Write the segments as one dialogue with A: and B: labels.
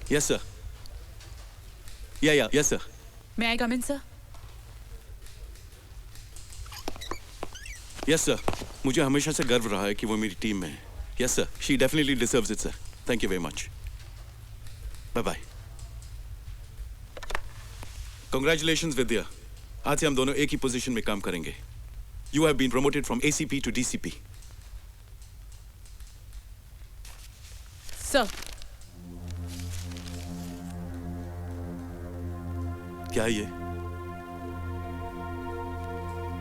A: Yes, sir. Yeah, yes, sir.
B: May I come in, sir?
A: Yes, sir. मुझे हमेशा से गर्व रहा है कि वो मेरी टीम में है. Yes, sir. She definitely deserves it, sir. Thank you very much. Bye-bye. Congratulations, Vidya. आज से हम दोनों एक ही पोजीशन में काम करेंगे. You have been promoted from ACP to DCP.
B: Sir.
A: क्या है ये?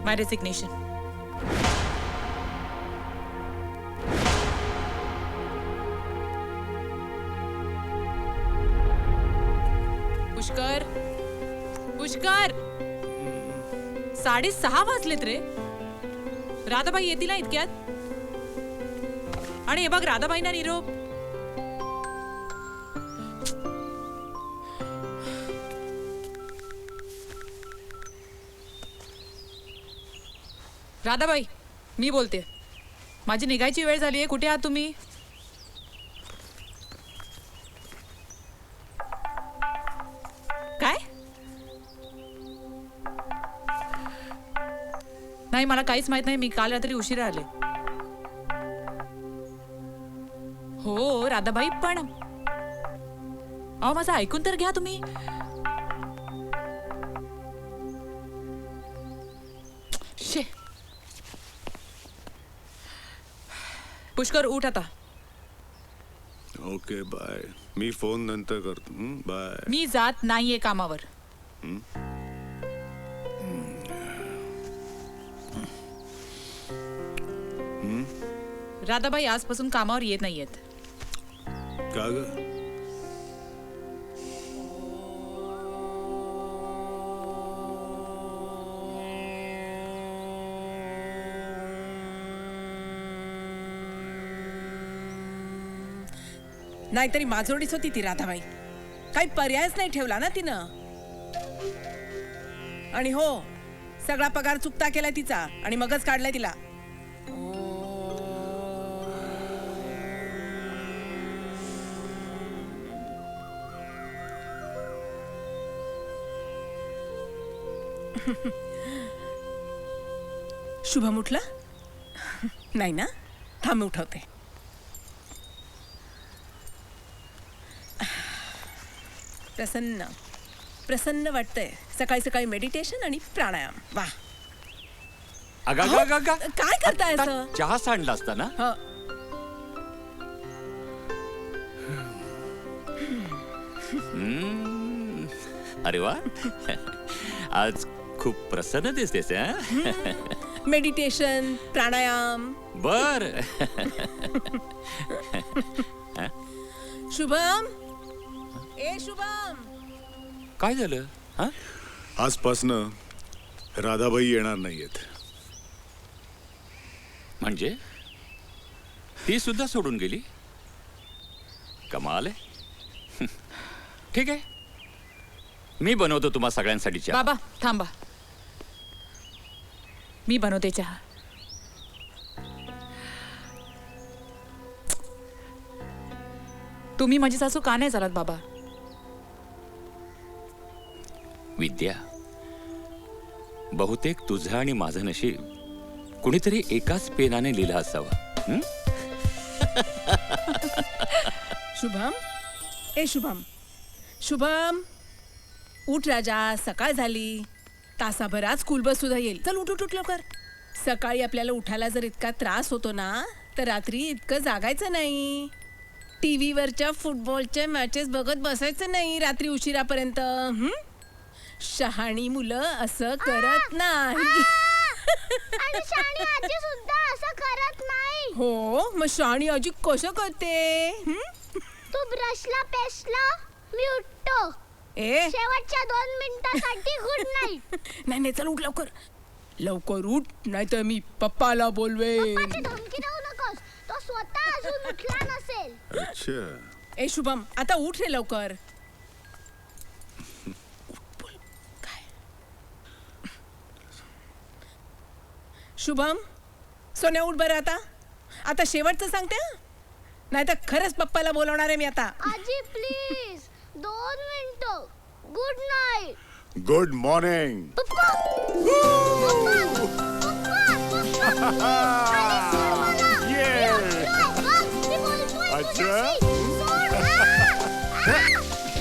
B: My resignation. पुष्कर, पुष्कर, 6:30 वाजलेत रे. राधाबाई येतील ना इतक्यात. आणि हे बघ राधाबाईंना निरोप. राधाबाई, मी बोलते. माझी निघायची वेळ झाली आहे. कुठे आहात तुम्ही? काय? नाही, मला काहीच माहित नाही. मी काल रात्री उशिरा आले. हो राधाबाई, पण अहो माझं ऐकून तर घ्या तुम्ही. शे, पुष्कर उठ आता.
C: Okay bye. मी फोन नंतर करतो. बाय.
B: मी जात नाहीये कामावर. राधाबाई आजपासून कामावर येत नाहीयेत.
C: का ग?
D: नाहीतरी माझोडीच होती ती राधाबाई. काही पर्यायच नाही ठेवला ना तिनं. आणि हो, सगळा पगार चुकता केलाय तिचा आणि मगच काढलाय तिला. शुभम उठला? नाही ना, थांब उठवते. प्रसन्न प्रसन्न वाटतंय. सकाळी सकाळी मेडिटेशन आणि प्राणायाम. वा.
E: अगा
D: काय करताय असं?
E: चहा सांडला असता ना.
D: ह,
E: अरे वा. आज खूप प्रसन्न दिसतेस.
D: मेडिटेशन प्राणायाम.
E: बर.
D: शुभम, ए शुभम.
E: काय झालं? हा?
C: आजपासनं राधाबाई येणार नाहीयेत.
E: म्हणजे ती सुद्धा सोडून गेली? कमाल आहे. ठीक आहे, मी बनवतो तुम्हा सगळ्यांसाठी चहा.
B: बाबा थांबा, मी बनवते चहा. तुम्ही माझी सासू का नाही चालत बाबा?
E: विद्या, बहुतेक तुझं आणि माझं नशीब कुणीतरी एकाच पेनाने लिहिलं असावं. हं?
D: शुभम, ए शुभम. शुभम उठ राजा, सकाळ झाली. तासाभरात स्कूल बस सुद्धा येईल. चल उठ उठ उठ लवकर. सकाळी आपल्याला उठायला जर इतका त्रास होतो ना, तर रात्री इतकं जागायचं नाही. टीव्हीवरच्या फुटबॉलच्या मॅचेस बघत बसायचं नाही रात्री उशिरापर्यंत. शहाणी मुलं असं करत नाही.
F: आणि शहाणी आजी सुद्धा असं करत नाही.
D: हो, मग शहाणी आजी कसं करते?
F: तू ब्रशला पेस्टला मी उठतो.
D: ए
F: शेवटच्या 2 मिनिटांसाठी गुड नाईट.
D: नाही नाही, चल उठ लवकर. लवकर उठ, नाही तर मी पप्पाला बोलवेन.
F: पप्पाची धमकी देऊ नकोस. तो स्वतः अजून उठला नसेल.
C: अच्छा.
D: ए शुभम, आता उठ रे लवकर. शुभम, सोन्या उठ बरं आता. आता शेवटचं सांगते, नाही तर खरंच पप्पाला बोलवणार आहे मी आता.
F: आजी प्लीज 2 मिनिटं. Good night.
C: Good morning.
F: पप्पा पप्पा पप्पा आणि सोड मला.
C: ये.
F: बघ, मी बोलतोय
C: अच्छा.
F: तुझ्याशी. सोड.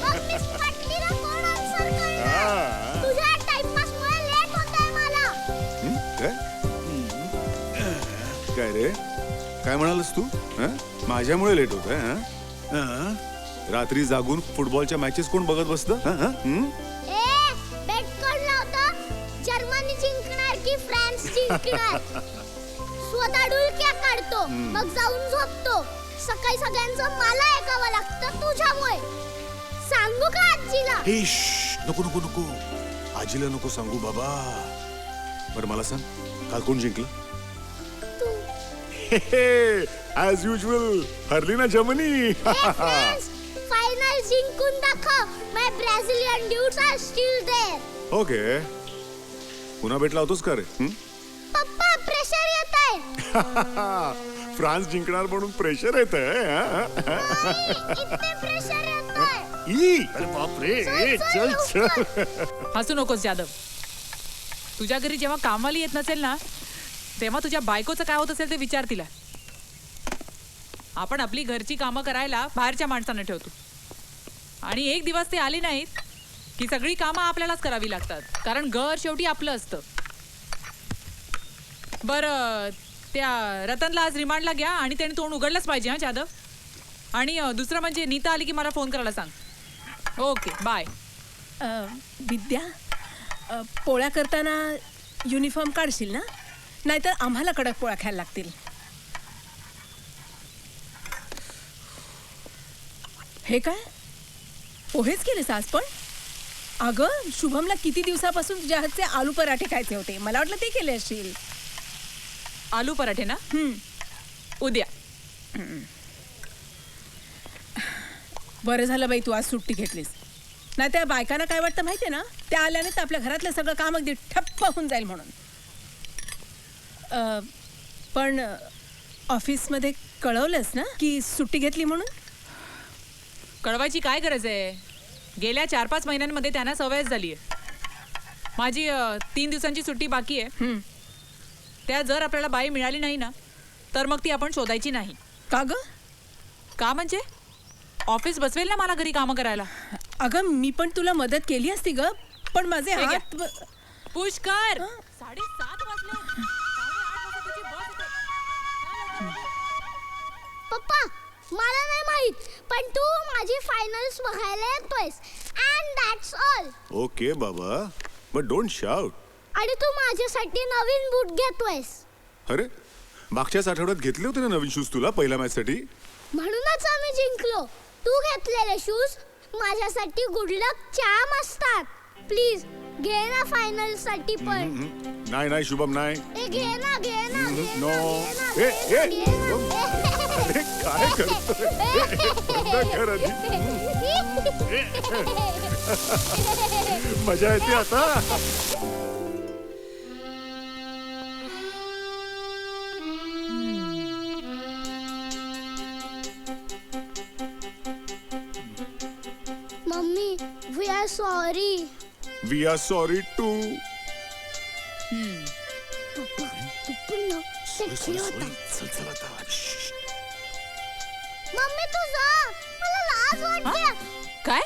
F: बघ, मी स्पटलीला कोण answer करणार? तुझ्या टाइमपासमुळे लेट होतंय मला.
C: काय रे, काय म्हणालस तू? हं? माझ्यामुळे लेट होत आहे. रात्री जागून फुटबॉलच्या मॅचेस कोण बघत बसतं?
F: ए, बेट काढला होता. जर्मनी जिंकणार की फ्रान्स जिंकणार. स्वतः डुलक्या काढतो, मग जाऊन झोपतो. सकाळी सगळ्यांचं मला ऐकावं लागतं तुझ्यामुळे. सांगू का आजीला?
C: नको नको नको, आजीला नको सांगू बाबा. बरं मला सांग, काल कोण जिंकलं?
F: तू.
C: ऍज युजल हरली ना जर्मनी.
F: फायनल जिंकून दाखव. My Brazilian dudes are still there.
C: Okay, पुन्हा भेटला होतोस का रे?
F: पप्पा प्रेशर येत आहे.
C: फ्रान्स जिंकणार म्हणून प्रेशर येत
F: इतने प्रेशर येत आहे.
C: अरे बापरे. चल चल.
B: हसू नकोस जाधव. तुझ्या घरी जेव्हा कामाला येत नसेल ना, तेव्हा तुझ्या बायकोचं काय होत असेल ते विचार तिला. आपण आपली घरची कामं करायला बाहेरच्या माणसांना ठेवतो, आणि एक दिवस ते आले नाहीत की सगळी कामं आपल्यालाच करावी लागतात, कारण घर शेवटी आपलं असतं. बरं, त्या रतनला आज रिमांडला घ्या आणि त्याने तोंड उघडलंच पाहिजे. हा जाधव. आणि दुसरं म्हणजे नीता आली की मला फोन करायला सांग. Okay bye.
D: विद्या, पोळ्या करताना युनिफॉर्म काढशील ना, नाहीतर आम्हाला कडक पोळ्या खायला लागतील. हे काय पोहेच केलेस आज पण? अगं शुभमला किती दिवसापासून तुझ्या हातचे आलू पराठे खायचे होते, मला वाटलं ते केले असतील.
B: आलू पराठे ना उद्या.
D: बरं झालं बाई तू आज सुट्टी घेतलीस, नाही त्या बायकांना काय वाटतं माहितीये ना, त्या आल्याने तर आपल्या घरातलं सगळं काम अगदी ठप्प होऊन जाईल म्हणून. पण ऑफिसमध्ये कळवलंस ना की सुट्टी घेतली म्हणून?
B: कळवायची काय गरज आहे? गेल्या 4-5 महिन्यांमध्ये त्यांना सवयच झाली आहे. माझी 3 दिवसांची सुट्टी बाकी आहे. त्या जर आपल्याला बाई मिळाली नाही ना तर मग ती आपण शोधायची नाही.
D: का ग?
B: का म्हणजे ऑफिस बसवेल ना मला घरी कामं करायला.
D: अगं मी पण तुला मदत केली असती ग, पण माझे
B: हे घ्या.
D: हात
B: पुष्कर 7:30 वाजले. 8:30 वाजता तुझी बस येते.
F: पप्पा मला नाही माहित, पण तू माझी फायनल्स बघायला येतोयस अँड दॅट्स ऑल.
C: ओके बाबा, बट डोंट शाउट.
F: आणि तू माझ्यासाठी नवीन बूट घेतोयस.
C: अरे मागच्याच आठवड्यात घेतले होते ना नवीन शूज तुला पहिल्या मॅच साठी.
F: म्हणूनच आम्ही जिंकलो. तू घेतलेले शूज माझ्यासाठी गुड लक चाम असतात. प्लीज घे ना फायनल साठी पण.
C: नाही नाही शुभम नाही.
F: ए घे ना घे ना घे
C: नो.
F: ना,
C: ए,
F: घे
C: ए,
F: ना, घे ना.
C: अरे काय करतोय? बंद कर आधी. मजा येते आता.
F: Mummy we are sorry.
C: We are sorry too.
F: Papa तू पण ना शेखी होता. मम्मी तू जा, मला लाज वाटते.
B: काय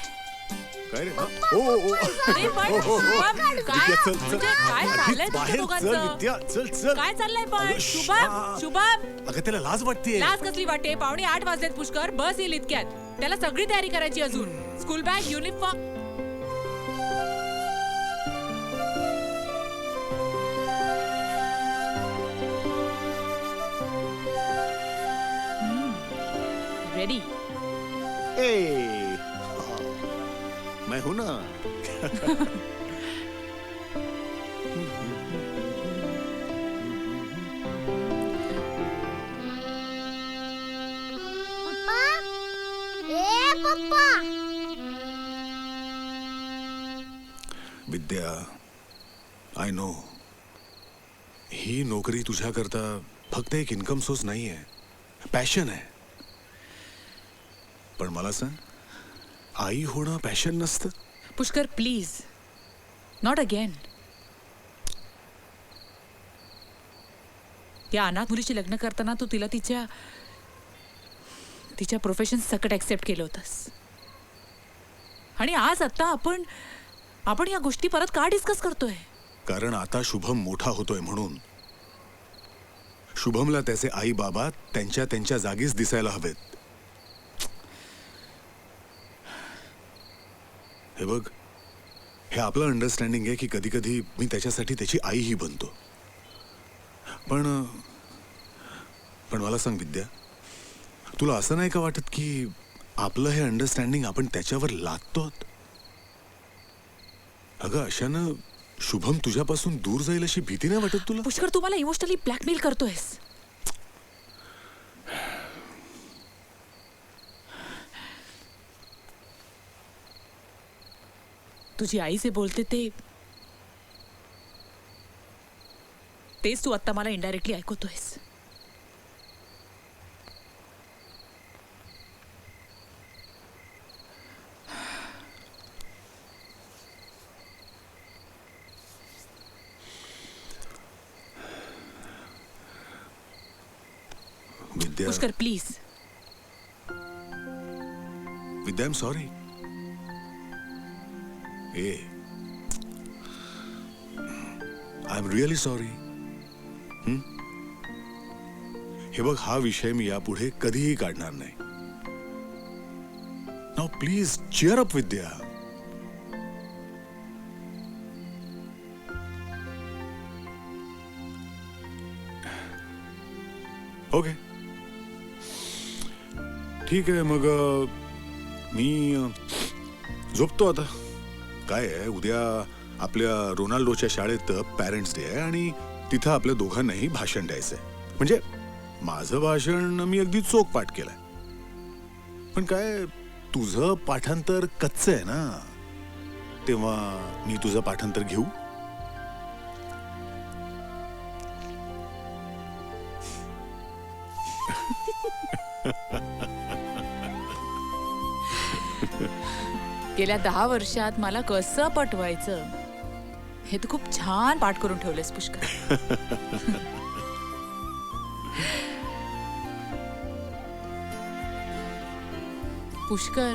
C: काय रे? ओ ओ ओ.
B: अरे पण शुभम, काय
C: चल, चल.
B: म्हणजे काय चाललंय तुमच्या
C: बाहेर चल
B: दोघांचं?
C: विद्या, चल चल.
B: काय चाललंय पण
C: अगं,
B: शुभम शुभम
C: अगं त्याला लाज वाटते.
B: लाज कसली वाटते? 7:45 वाजलेत पुष्कर, बस येईल इतक्यात. त्याला सगळी तयारी करायची अजून. School bag, uniform. रेडी.
C: ए, मैं हूं ना.
F: पप्पा ए पप्पा.
C: विद्या, आय नो ही नोकरी तुझ्याकरता फक्त एक इन्कम सोर्स नाही आहे, पॅशन आहे. पण मला सांग, आई होणं पॅशन नसतं?
B: Pushkar please, not again. या अनाथ मुलीशी लग्न करताना तू तिला तिच्या प्रोफेशन सकट ऍक्सेप्ट केलं होतंस. आणि आज आता आपण या गोष्टी परत का डिस्कस करतोय?
C: कारण आता शुभम मोठा होतोय म्हणून. शुभमला त्याचे आई बाबा त्यांच्या जागीच दिसायला हवेत. हे बघ, हे आपलं अंडरस्टँडिंग आहे की कधी कधी मी त्याच्यासाठी त्याची आईही बनतो. पण मला सांग विद्या, तुला असं नाही का वाटत की आपलं हे अंडरस्टँडिंग आपण त्याच्यावर लादतो? अगं अशानं शुभम तुझ्यापासून दूर जाईल अशी भीती नाही वाटत तुला?
B: पुष्कर तू मला इमोशनली ब्लॅकमेल करतोयस. तुझी आई जे बोलते तेच तू आता मला इनडायरेक्टली ऐकवतोयस.
C: Vidya,
B: Pushkar please.
C: Vidya, I am sorry. ए, आय एम रिअली सॉरी. हे बघ, हा विषय मी यापुढे कधीही काढणार नाही. Now please cheer up Vidya. Okay ठीक आहे, मग मी झोपतो आता. काय आहे, उद्या आपल्या रोनाल्डोच्या शाळेत पॅरेंट्स डे आहे आणि तिथं आपल्या दोघांनाही भाषण द्यायचंय. म्हणजे माझं भाषण मी अगदी चोख पाठ केलंय, पण काय तुझं पाठांतर कच्चं आहे ना, तेव्हा मी तुझं पाठांतर घेऊ.
B: गेल्या 10 वर्षात मला कसं पटवायचं हे तू खूप छान पाठ करून ठेवलंस पुष्कर. पुष्कर,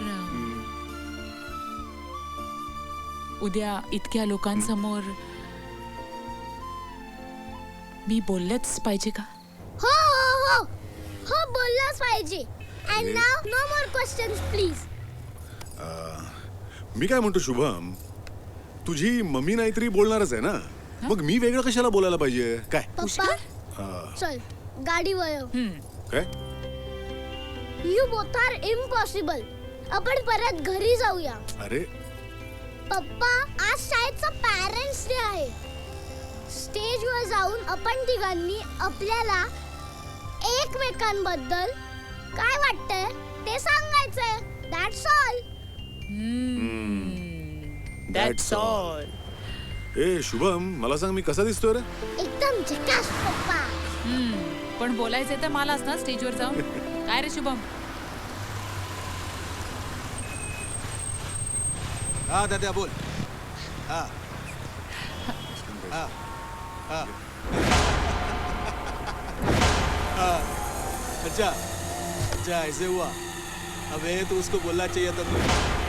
B: उद्या इतक्या लोकांसमोर मी बोललंच पाहिजे का?
F: हो हो हो हो बोललाच पाहिजे. And now no more questions please.
C: मी काय म्हणतो शुभम, तुझी मम्मी नाहीतरी बोलणारच आहे ना, मग मी वेगळं कशाला बोलायला पाहिजे काय?
F: पप्पा चल गाडी वळव.
C: काय
F: यू बोथ आर इम्पॉसिबल. आपण परत घरी जाऊया.
C: अरे
F: पप्पा आज शाळेचा पॅरेंट्स डे आहे. स्टेजवर जाऊन आपण तिघांनी आपल्याला एकमेकांबद्दल काय वाटतंय ते सांगायचंय. That's all.
B: That's all.
C: ए शुभम, मला सांग मी कसा दिसतोय रे?
F: एकदम झकास पप्पा.
B: पण बोलायचंय तर मलाच ना स्टेजवर जाऊन. काय रे शुभम?
G: हा दादा बोल. हा हा हा हाँ, अच्छा अच्छा ऐसे हुआ. अबे तो उसको बोलना चाहिए था तुझे.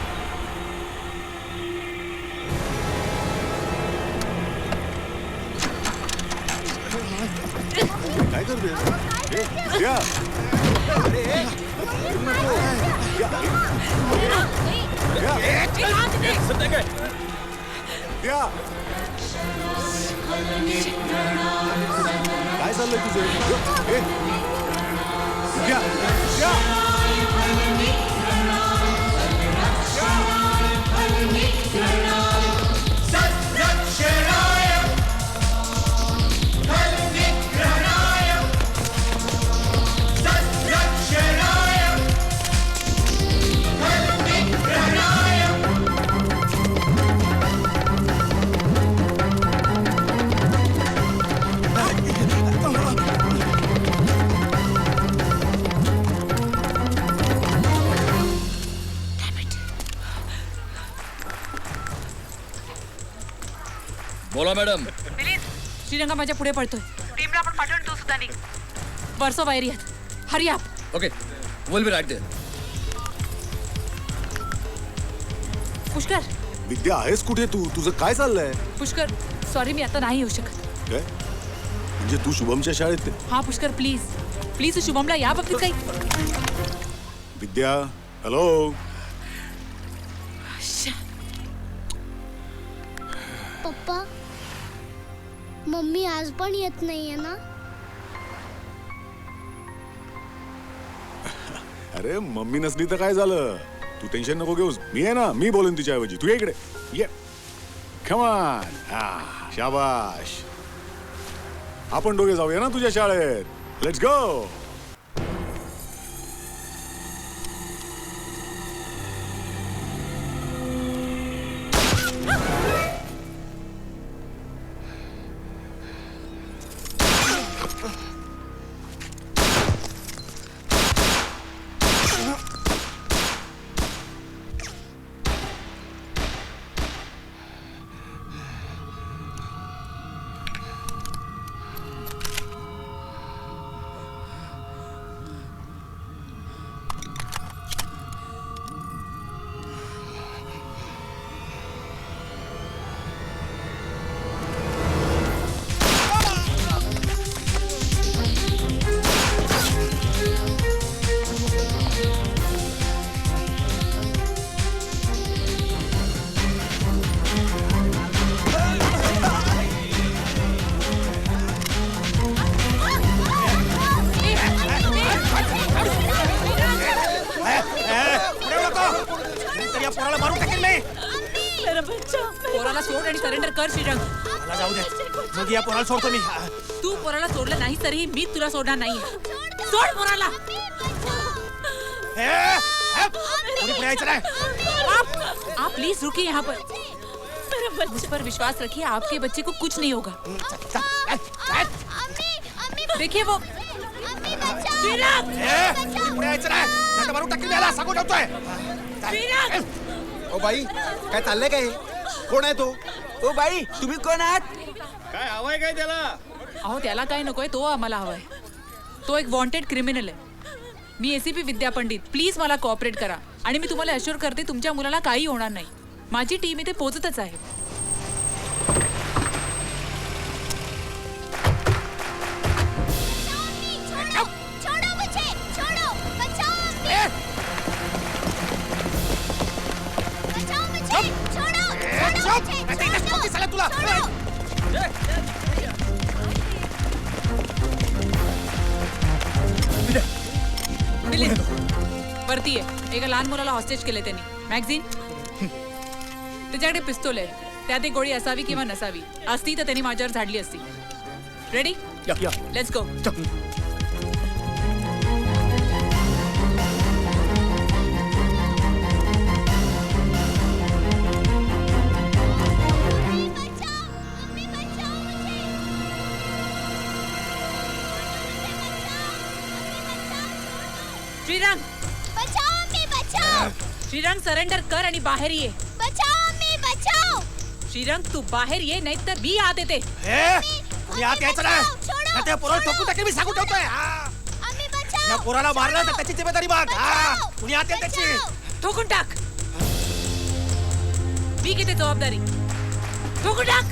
C: काय करते? या. या. काय चाललंय तुझं? ए. या. या.
E: बोला मॅडम.
B: श्रीरंगा माझ्या पुढे पडतोय. टीमला आपण पाठवून तू सुद्धा निघ. वर्सो बाहेर यात. Hurry up.
E: Okay, will be right there.
B: Pushkar,
C: Vidya आहेस कुठे तू? तुझं काय चाललंय?
B: पुष्कर सॉरी, मी आता नाही येऊ शकत.
C: काय म्हणजे तू शुभमच्या शाळेत?
B: हा पुष्कर प्लीज प्लीज शुभमला या बाबतीत काही.
C: विद्या हॅलो.
F: पप्पा मम्मी आज पण येत नाहीये ना?
C: अरे मम्मी नसली तर काय झालं, तू टेन्शन नको घेऊस. मी आहे ना, मी बोलेन तिच्याऐवजी. तू ये इकडे ये. Come on. शाबाश. आपण दोघे जाऊया ना तुझ्या शाळेत. Let's go.
B: आणि सरेंडर कर श्रीरंग.
G: मला जाऊ दे. मग या पोराला सोडतो मी.
B: तू पोराला सोडलं नाही तरीही मी तुला सोडणार नाही. सोड पोराला.
G: पुढे यायचं नाही.
B: आप प्लीज रुकिए यहाँ पर. मुझ पर विश्वास रखिए, आपके बच्चे को कुछ नहीं होगा. देखिए वो श्रीरंग.
G: पुढे यायचं नाही. नाही तर मारून टाकील मी याला. सांगून ठेवतोय.
B: श्रीरंग.
H: ओ बाई काय चाललंय काय? कोण आहे तो? ओ बाई तुम्ही कोण आहात?
G: काय हवाय काय त्याला?
B: अहो त्याला काय नकोय, तो आम्हाला हवाय. तो एक वॉन्टेड क्रिमिनल आहे. मी एसीपी विद्या पंडित. प्लीज मला कोऑपरेट करा आणि मी तुम्हाला अश्योर करते तुमच्या मुलाला काही होणार नाही. माझी टीम इथे पोहोचतच आहे.
F: छोड़ो मुझे, छोड़ो, बचाओ अम्मी, बचाओ मुझे, छोड़ो, छोड़ो मुझे, छोड़ो.
B: मिलिंद वरती आहे. एका लहान मुलाला हॉस्टेज केले त्यांनी. मॅगझिन त्याच्याकडे पिस्तूल आहे. त्यात एक गोळी असावी किंवा नसावी. असती तर त्यांनी माझ्यावर झाडली असती. रेडी? Let's go. श्रीरंग.
F: बचाओ अम्मी, बचाओ,
B: श्रीरंग सरेंडर कर आणि बाहेर ये.
F: बचाओ अम्मी, बचाओ.
B: श्रीरंग तू बाहेर ये, नाही तर मी आत येते.
G: पुढे आत यायचं नाही. नाही त्या पोराला ठोकून टाकील मी. सांगून ठेवतोय.
F: अम्मी बचाओ.
G: या पोराला मारलं तर त्याची जिम्मेदारी बघ. पुढे आत ये त्याची.
B: ठोकून टाक. मी किती जबाबदारी. ठोकून टाक.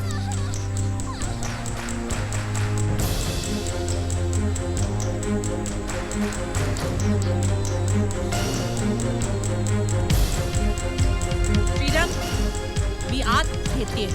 B: श्रीरंग मी आत घेते.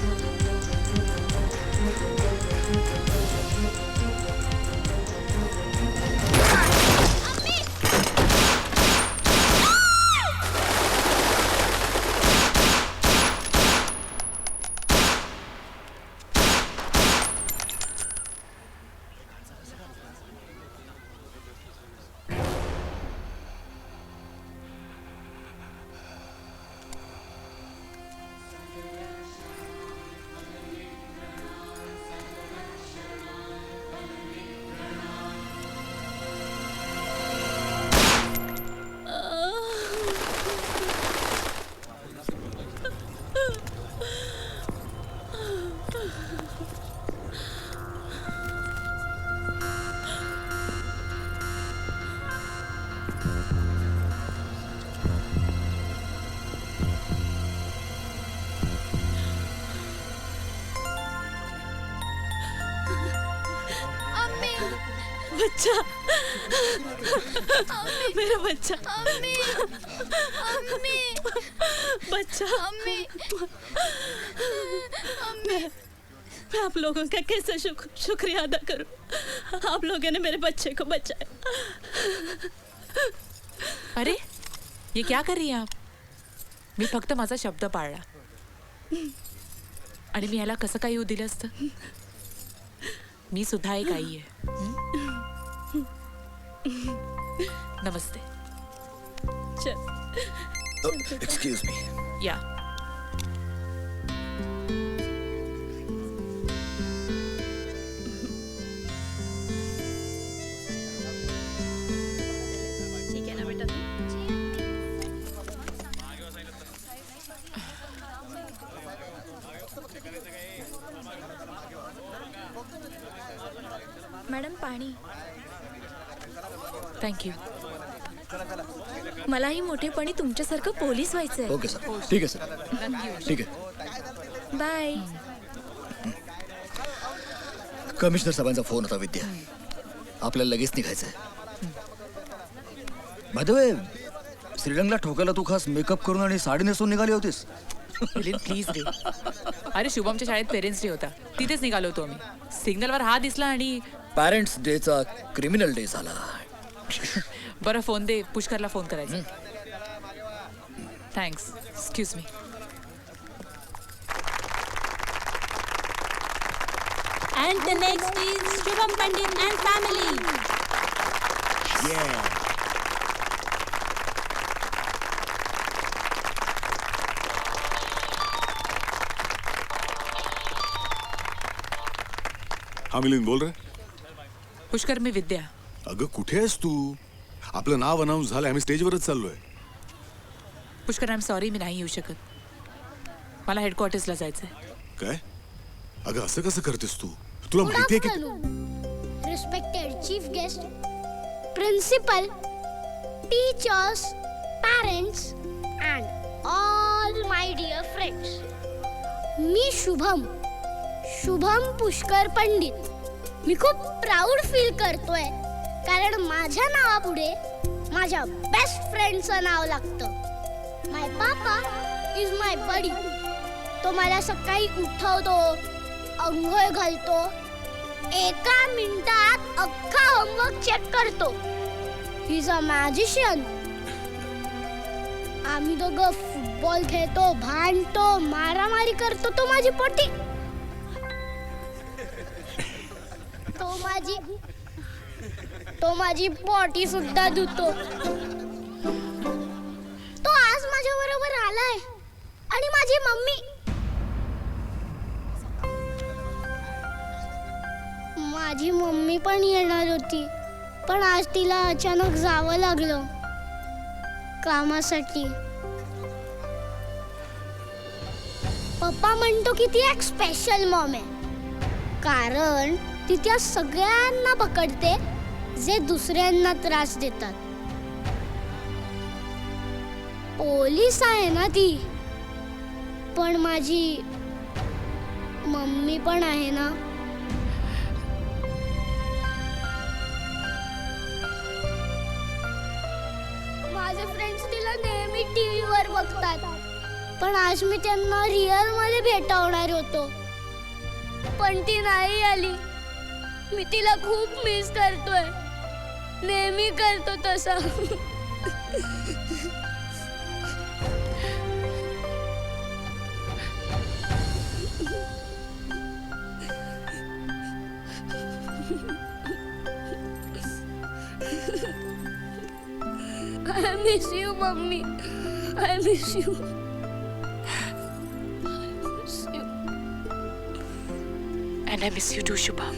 I: बच्चा, मेरा बच्चा,
F: अम्मी, अम्मी,
I: बच्चा,
F: अम्मी,
I: मैं आप लोगों का कैसे शुक्रिया अदा करूं? आप लोगों ने मेरे बच्चे को बचाया.
B: अरे ये क्या कर रही हैं आप? मी फक्त माझा शब्द पाळला आणि मी याला कसं काय येऊ दिलं असतं. मी सुद्धा एक आई आहे. नमस्ते.
H: Excuse me.
B: या
I: ठीक है ना बेटा?
F: मॅडम पाणी.
B: थँक्यू.
F: मलाही मोठेपणी तुमच्यासारखं पोलीस व्हायचंय.
H: Okay sir. ठीक आहे सर. ठीक आहे.
F: बाय.
H: कमिशनर साहेबांचा फोन होता विद्या. आपल्याला लगेच निघायचंय. बाय द वे, श्रीरंगला ठोकायला तू खास मेकअप करून आणि साडी नेसून निघाली होतीस.
B: प्लीज रे. अरे शुभमच्या शाळेत पेरेंट्स डे होता, तिथेच निघालो होतो आम्ही. सिग्नलवर हा दिसला आणि
H: पॅरेंट्स डेचा क्रिमिनल डे झाला.
B: बरं फोन दे, पुष्करला फोन करायचा. Thanks. Excuse me.
I: And the next is Shubham Pandit and family.
C: हा मिलिंद बोल रे.
B: पुष्कर, मी विद्या.
C: अगं कुठे आहेस तू? आपलं नाव अनाऊन्स झालं, आम्ही स्टेजवरच चाललोय.
B: पुष्कर, आय एम सॉरी, मी नाही येऊ शकत. मला हेडक्वार्टर्सला जायचंय.
C: काय? अगं असं कसं करतेस तू? तुला माहितीये की
F: respected chief guest, principal, teachers, parents and all my dear friends, मी शुभम पुष्कर पंडित. मी खूप प्राऊड फील करतोय, कारण माझ्या नावापुढे माझ्या बेस्ट फ्रेंडचं नाव लागतं. माय पापा इज माय बडी. तो मला सकाळी उठवतो, अंघोळ घालतो, एका मिनिटात अख्खा होमवर्क चेक करतो. He is a magician. आम्ही दोघं फुटबॉल खेळतो, भांडतो, मारामारी करतो. तो माझी पोटी, तो माझी पोटी सुद्धा धुतो. तो आज माझ्या बरोबर आलाय. आणि माझी मम्मी पण येणार होती, पण आज तिला अचानक जावं लागलं कामासाठी. पप्पा म्हणतो की ती एक स्पेशल मॉम आहे, कारण ती त्या सगळ्यांना पकडते जे दुसऱ्यांना त्रास देतात. पोलीस आहे ना ती, पण माझी मम्मी पण आहे ना. माझे फ्रेंड्स तिला नेहमी टीव्हीवर बघतात, पण आज मी त्यांना रिअल मध्ये भेटवणार होतो, पण ती नाही आली. मी तिला खूप मिस करतोय, नेहमी करतो तसा. I miss you, Mommy. I miss you.
B: And I miss you too, Shubham.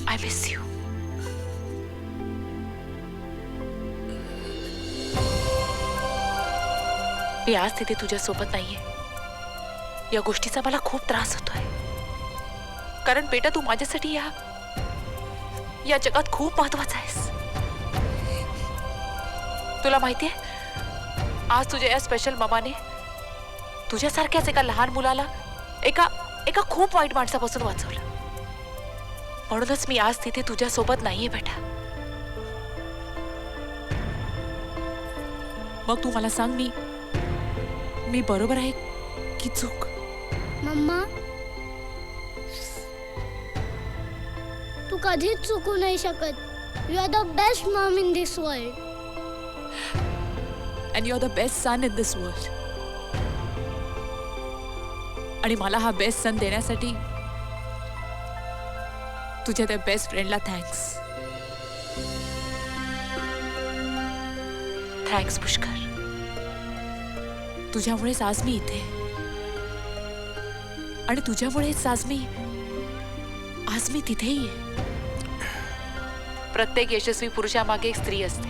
B: I miss you. मी आज तिथे तुझ्या सोबत नाहीये, या गोष्टीचा मला खूप त्रास होतोय. कारण बेटा, तू माझ्यासाठी या जगात खूप महत्वाचा आहेस. तुला माहितीये, आज तुझ्या या स्पेशल ममाने तुझ्यासारख्याच एका लहान मुलाला एका खूप वाईट माणसापासून वाचवलं. म्हणूनच मी आज तिथे तुझ्या सोबत नाहीये बेटा. मग तू मला सांग, मी बरोबर आहे की चूक?
F: मम्मा, तू कधीच चुकू नाही शकत. You are the best mom in this world.
B: And you're the best son in this world. आणि मला हा बेस्ट सन देण्यासाठी तुझ्या त्या बेस्ट फ्रेंडला थँक्स पुष्कर. तुझ्यामुळेच आज मी इथे, आणि तुझ्यामुळेच आज मी तिथेही आहे. प्रत्येक यशस्वी पुरुषामागे एक स्त्री असते,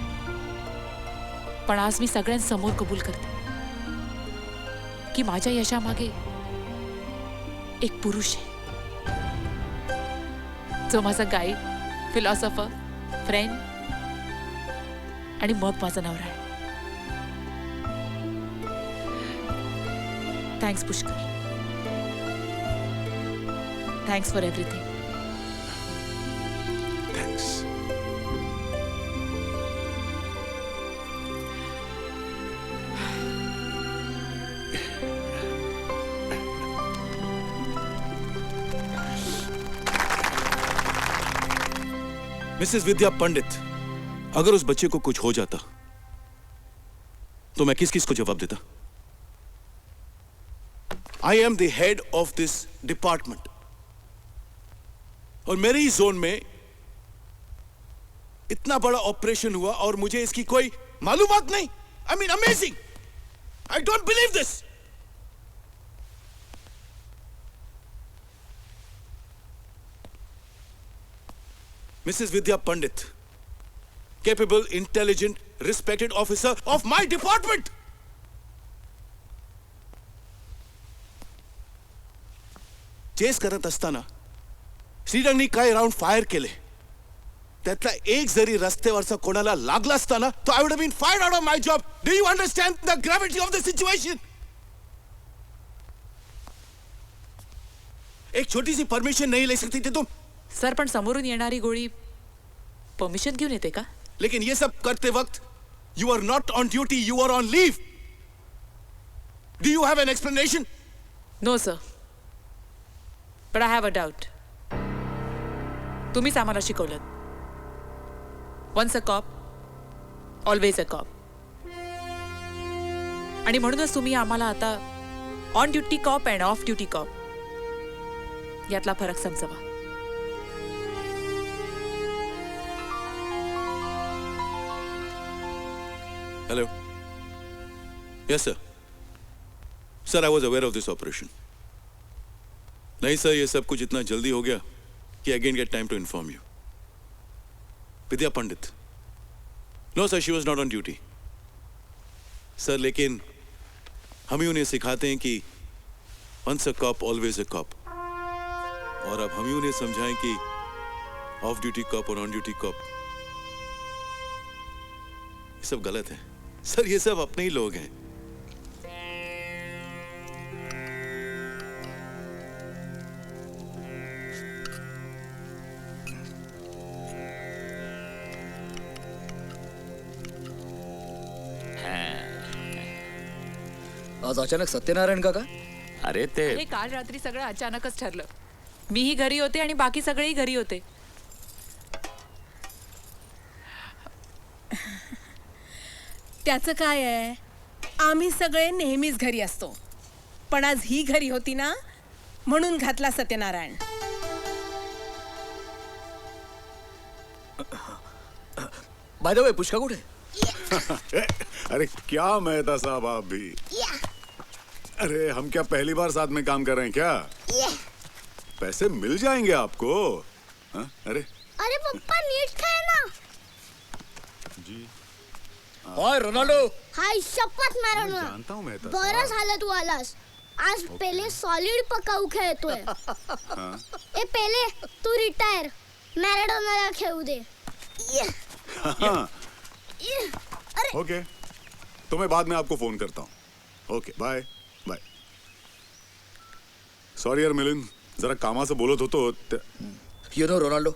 B: पण आज मी सगळ्यांसमोर कबूल करते की माझ्या यशामागे एक पुरुष आहे, जो माझा गाईड, फिलॉसॉफर, फ्रेंड आणि मग माझा नवरा आहे. Thanks Pushkar. Thanks for everything.
C: Thanks.
A: Mrs Vidya Pandit, अगर उस बच्चे को कुछ हो जाता तो मैं किस किस को जवाब देता? I am the head of this department. और मेरे ही जोन में इतना बड़ा ऑपरेशन हुआ और मुझे इसकी कोई मालूमात नहीं. I mean amazing. I don't believe this. Mrs. Vidya Pandit, capable, intelligent, respected officer of my department. Chase करत असताना श्रीरंगनी काय राऊंड फायर केले. त्यातला एक जरी रस्त्यावरचा कोणाला लागला असताना तो I would have been fired out of my job. Do you understand the gravity of the situation? एक छोटी सी परमिशन नहीं ले सकती थी तुम?
B: सर पण समोरून येणारी गोळी परमिशन घेऊन येते का?
A: लेकिन ये सब करते वक्त you are not on duty, you are on leave. Do you have an explanation?
B: No sir, but I have a doubt. तुम्हीच आम्हाला शिकवलं, once a cop always a cop. आणि म्हणूनच तुम्ही आम्हाला आता on duty cop and off duty cop यातला फरक समजावा.
A: Hello. Yes, sir. Sir, I was aware of this operation. नहीं सर, ये सब कुछ इतना जल्दी हो गया कि I didn't get time to inform you. Vidya Pandit. No, sir, she was not on duty. Sir, लेकिन हम ही उन्हें सिखाते हैं कि once a cop, always a cop. और अब हम ही उन्हें समझाएं कि ऑफ ड्यूटी कॉप और ऑन ड्यूटी कॉप ये सब गलत है. सर, ये सब अपने ही लोग हैं.
H: आज अचानक सत्यनारायण काका?
E: अरे ते
B: अरे काल रात्री सगळं अचानकच ठरलं. मीही घरी होते आणि बाकी सगळेही घरी होते.
D: त्याचं काय आहे, आम्ही सगळे नेहमीच घरी असतो, पण आज ही घरी होती ना म्हणून घातला सत्यनारायण.
H: बाय द वे, पुष्का कुठे?
C: अरे क्या मेहता साहब, आप भी. अरे हम क्या पहली बार साथ में काम कर रहे हैं क्या? पैसे मिल जाएंगे आपको. हाँ? अरे
F: अरे पप्पा नीट खाय ना.
C: जी
H: हाय रोनाल्डो.
F: हाय शपथ मारो ना.
C: जानता हूँ मेहता
F: बरं झालं तू आलास. आज पेले सॉलिड पकाऊ खेळतोय. ए पेले तू रिटायर, मॅरेडोनाला खेळू दे.
C: हाँ.
F: अरे
C: ओके, तो मैं बाद में आपको फोन करता हूँ. Okay, bye bye. सॉरी यार मिलिंद, जरा कामाचं बोलत होतो.
H: यु नो रोनाल्डो,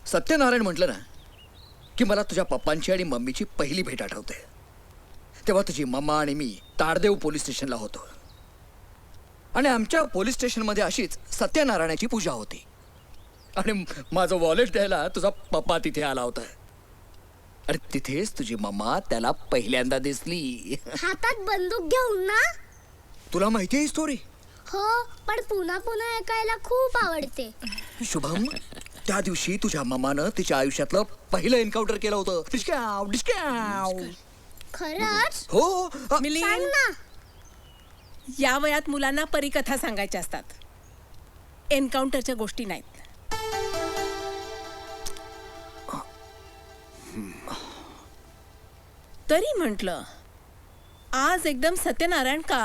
H: सत्यनारायण म्हटलं ना की मला तुझ्या पप्पांची आणि मम्मीची पहिली भेट आठवते. तेव्हा तुझी मम्मा आणि मी ताडदेव पोलीस स्टेशनला होतो आणि आमच्या पोलीस स्टेशनमध्ये अशीच सत्यनारायणाची पूजा होती आणि माझं वॉलेट द्यायला तुझा पप्पा तिथे आला होता आणि तिथेच तुझी मम्मा त्याला पहिल्यांदा दिसली.
F: हातात बंदूक घेऊन ना.
H: तुला माहिती आहे ही स्टोरी?
F: हो, पण पुन्हा पुन्हा ऐकायला खूप आवडते.
H: शुभम, त्या दिवशी तुझ्या मम्मानं तिच्या आयुष्यातलं पहिलं एन्काउंटर केलं होतं. डिस्काव डिस्काव.
F: खरंच?
H: हो.
F: सांग
D: मिलिंद,
F: ना.
D: या वयात मुलांना परिकथा सांगायच्या असतात, एन्काउंटरच्या गोष्टी नाहीत. तरी म्हटलं आज एकदम सत्यनारायण का?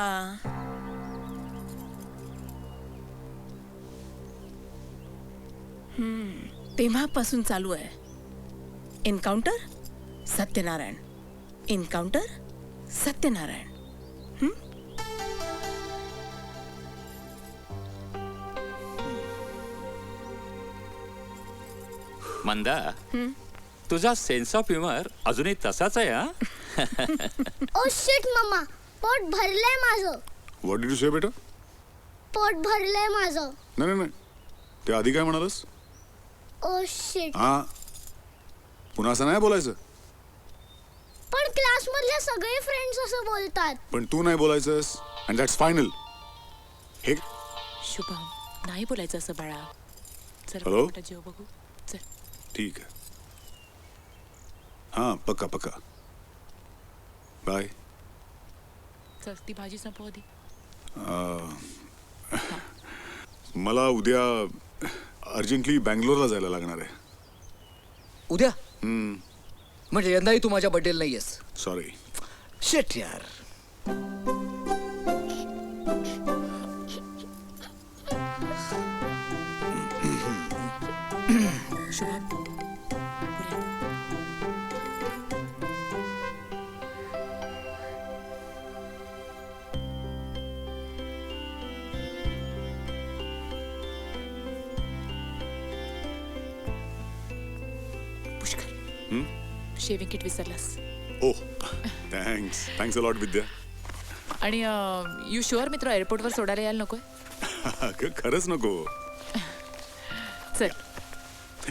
D: तेव्हापासून चालू आहे एन्काउंटर सत्यनारायण, एन्काउंटर सत्यनारायण.
E: मंदा, तुझा सेन्स ऑफ ह्युमर अजूनही तसाच आहे. हा
F: ओ शिट मम्मा, पोट भरलंय माझं.
C: व्हॉट डिड यू से बेटा?
F: पोट भरलंय माझं.
C: नाही नाही नाही, ते आधी काय म्हणालस?
F: Oh shit.
C: हा, पुन्हा असं नाही बोलायचं.
F: पण क्लास मधले सगळे फ्रेंड्स असं बोलतात.
C: पण तू नाही बोलायचंस अँड दॅट्स फायनल. हे
B: शुभम, नाही बोलायचं असं बाळा. चल
C: Hello?
B: बेटा, जेव बघू चल.
C: ठीक आहे. हां पक्का पक्का. बाय.
B: चल ती भाजी संपव आधी.
C: मला उद्या अर्जंटली बँगलोरला जायला लागणार आहे.
H: उद्या म्हणजे यंदाही तू माझ्या बड्डेला नाही आहेस.
C: सॉरी.
H: शेट यार.
B: शुभम पुष्कर शेविंग किट विसरलास.
C: Oh thanks a lot Vidya.
B: आणि यू शुअर मित्र एअरपोर्टवर सोडायला यायला नकोय.
C: खरंच नको.
B: चल.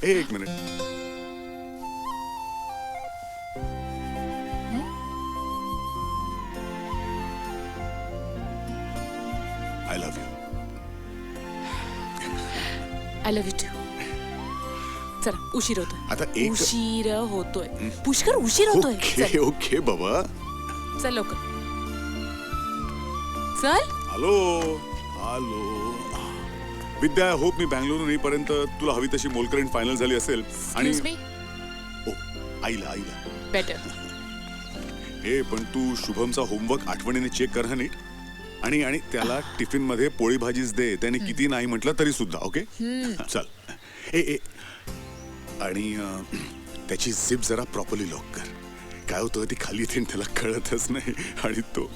C: एक minute. I love you.
B: I love you too. चला उशीर होतोय.
C: आता एक
B: उशीर होतोय पुष्कर, उशीर होतोय.
C: ओके
B: चल.
C: ओके बाबा.
B: चल लवकर चल.
C: हॅलो हॅलो विद्या. होप मी बँगलोर येईपर्यंत तुला हवी तशी मोलकरीण फायनल झाली असेल. आणि
B: एक्सक्यूज मी.
C: ओ आईला
B: बेटर.
C: हे पण तू शुभमचा होमवर्क आठवणीने चेक कर हा नीट. आणि आणि त्याला टिफिन मध्ये पोळी भाजीच दे. त्याने किती नाही म्हटलं तरी सुद्धा. ओके चल. ए आणि त्याची झिप जरा प्रॉपरली लॉक कर. काय होतं ती खाली येते त्याला कळतच नाही. आणि तो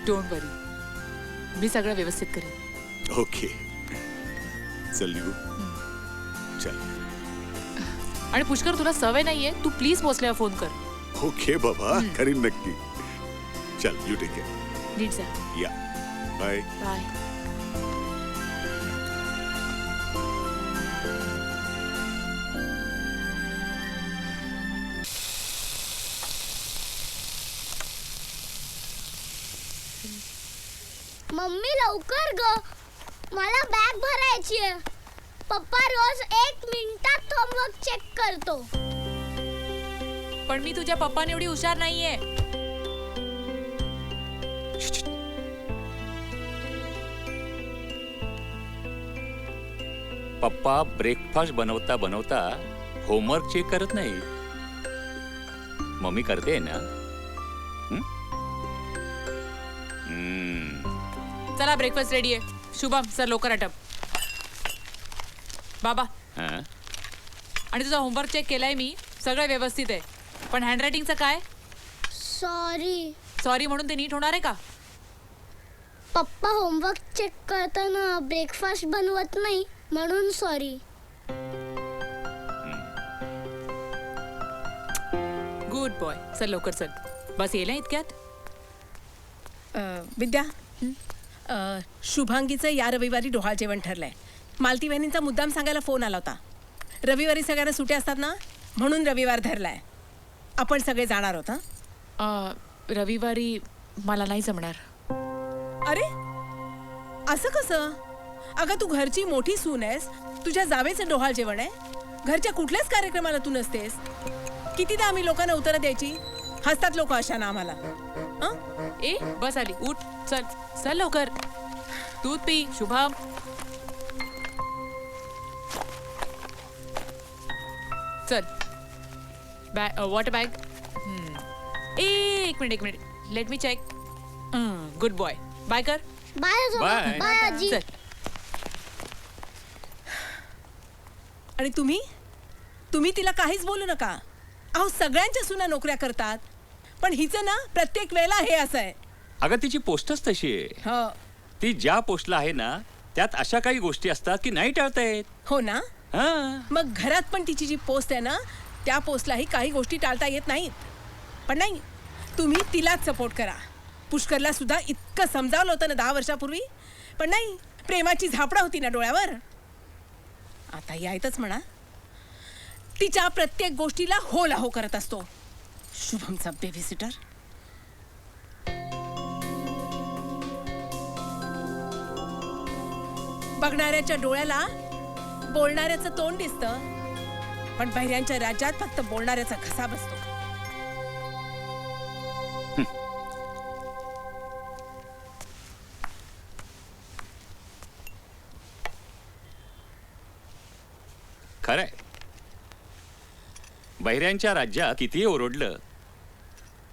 B: डोंट वरी, मी सगळं व्यवस्थित करेन.
C: ओके चल निघू. चल.
B: आणि पुष्कर तुला सवय नाहीये, तू प्लीज पोचल्यावर फोन कर.
C: ओके बाबा करीन नक्की. चल यू टेक केअर.
B: नीट जा.
C: या बाय.
B: बाय.
F: मम्मी लवकर ग, मला बॅग भरायची आहे. पप्पा रोज 1 मिनिटात होमवर्क चेक करतो.
B: पण मी तुझ्या पप्पाने एवढी हुशार नाहीये.
E: पप्पा ब्रेकफास्ट बनवता बनवता होमवर्क चेक करत नाही. मम्मी करते ना.
B: चला ब्रेकफास्ट रेडी आहे. शुभम सर लवकर आटप. बाबा
E: हं?
B: आणि तुझा होमवर्क चेक केलाय मी, सगळं व्यवस्थित आहे. पण हँडरायटिंगचं काय?
F: सॉरी.
B: सॉरी म्हणून ते नीट होणार आहे का?
F: पप्पा होमवर्क चेक करताना ब्रेकफास्ट बनवत नाही म्हणून सॉरी.
B: Good boy. चल लवकर चल. बस येईल इतक्यात.
D: विद्या शुभांगीचं या रविवारी डोहाळ जेवण ठरलंय. मालती बहिणींचा मुद्दाम सांगायला फोन आला होता. रविवारी सगळ्यांना सुट्या असतात ना, म्हणून रविवार धरलाय. आपण सगळे जाणार होता.
B: रविवारी मला नाही जमणार.
D: अरे असं कसं? अगं तू घरची मोठी सून आहेस. तुझ्या जावेचं डोहाळ जेवण आहे. घरच्या कुठल्याच कार्यक्रमाला तू नसतेस. कितीदा आम्ही लोकांना उत्तरं द्यायची. हसतात लोक अशा ना आम्हाला.
B: ए बस आली. उठ चल. चल लवकर. दूध पी शुभम. चल. Bag water bag. एक minute let me check. Good boy. Bye कर.
F: Bye
E: Bye.
F: बाय आजी.
B: चल.
D: आणि तुम्ही तिला काहीच बोलू नका. अहो सगळ्यांच्या सुना नोकऱ्या करतात, पण हिचं ना प्रत्येक वेळेला हे असं आहे.
E: अगं तिची पोस्टच तशी आहे.
D: हो.
E: ती ज्या पोस्टला आहे ना त्यात अशा काही गोष्टी असतात की नाही टाळता येत.
D: हो ना.
E: हां.
D: मग घरात पण तिची जी पोस्ट आहे ना, त्या पोस्टलाही काही गोष्टी टाळता येत नाहीत. पण नाही, तुम्ही तिलाच सपोर्ट करा. पुष्करला सुद्धा इतकं समजावलं होतं ना 10 वर्षापूर्वी, पण नाही, प्रेमाची झापडा होती ना डोळ्यावर. आता यायतच म्हणा. तिच्या प्रत्येक गोष्टीला हो ला हो करत असतो शुभमचा बेबी सिटर. बघणाऱ्याच्या डोळ्याला बोलणाऱ्याचं तोंड दिसतं पण बहिऱ्यांच्या राज्यात फक्त बोलणाऱ्याचा घसा बसतो.
E: खरंय, बहिऱ्यांच्या राज्यात कितीही ओरडलं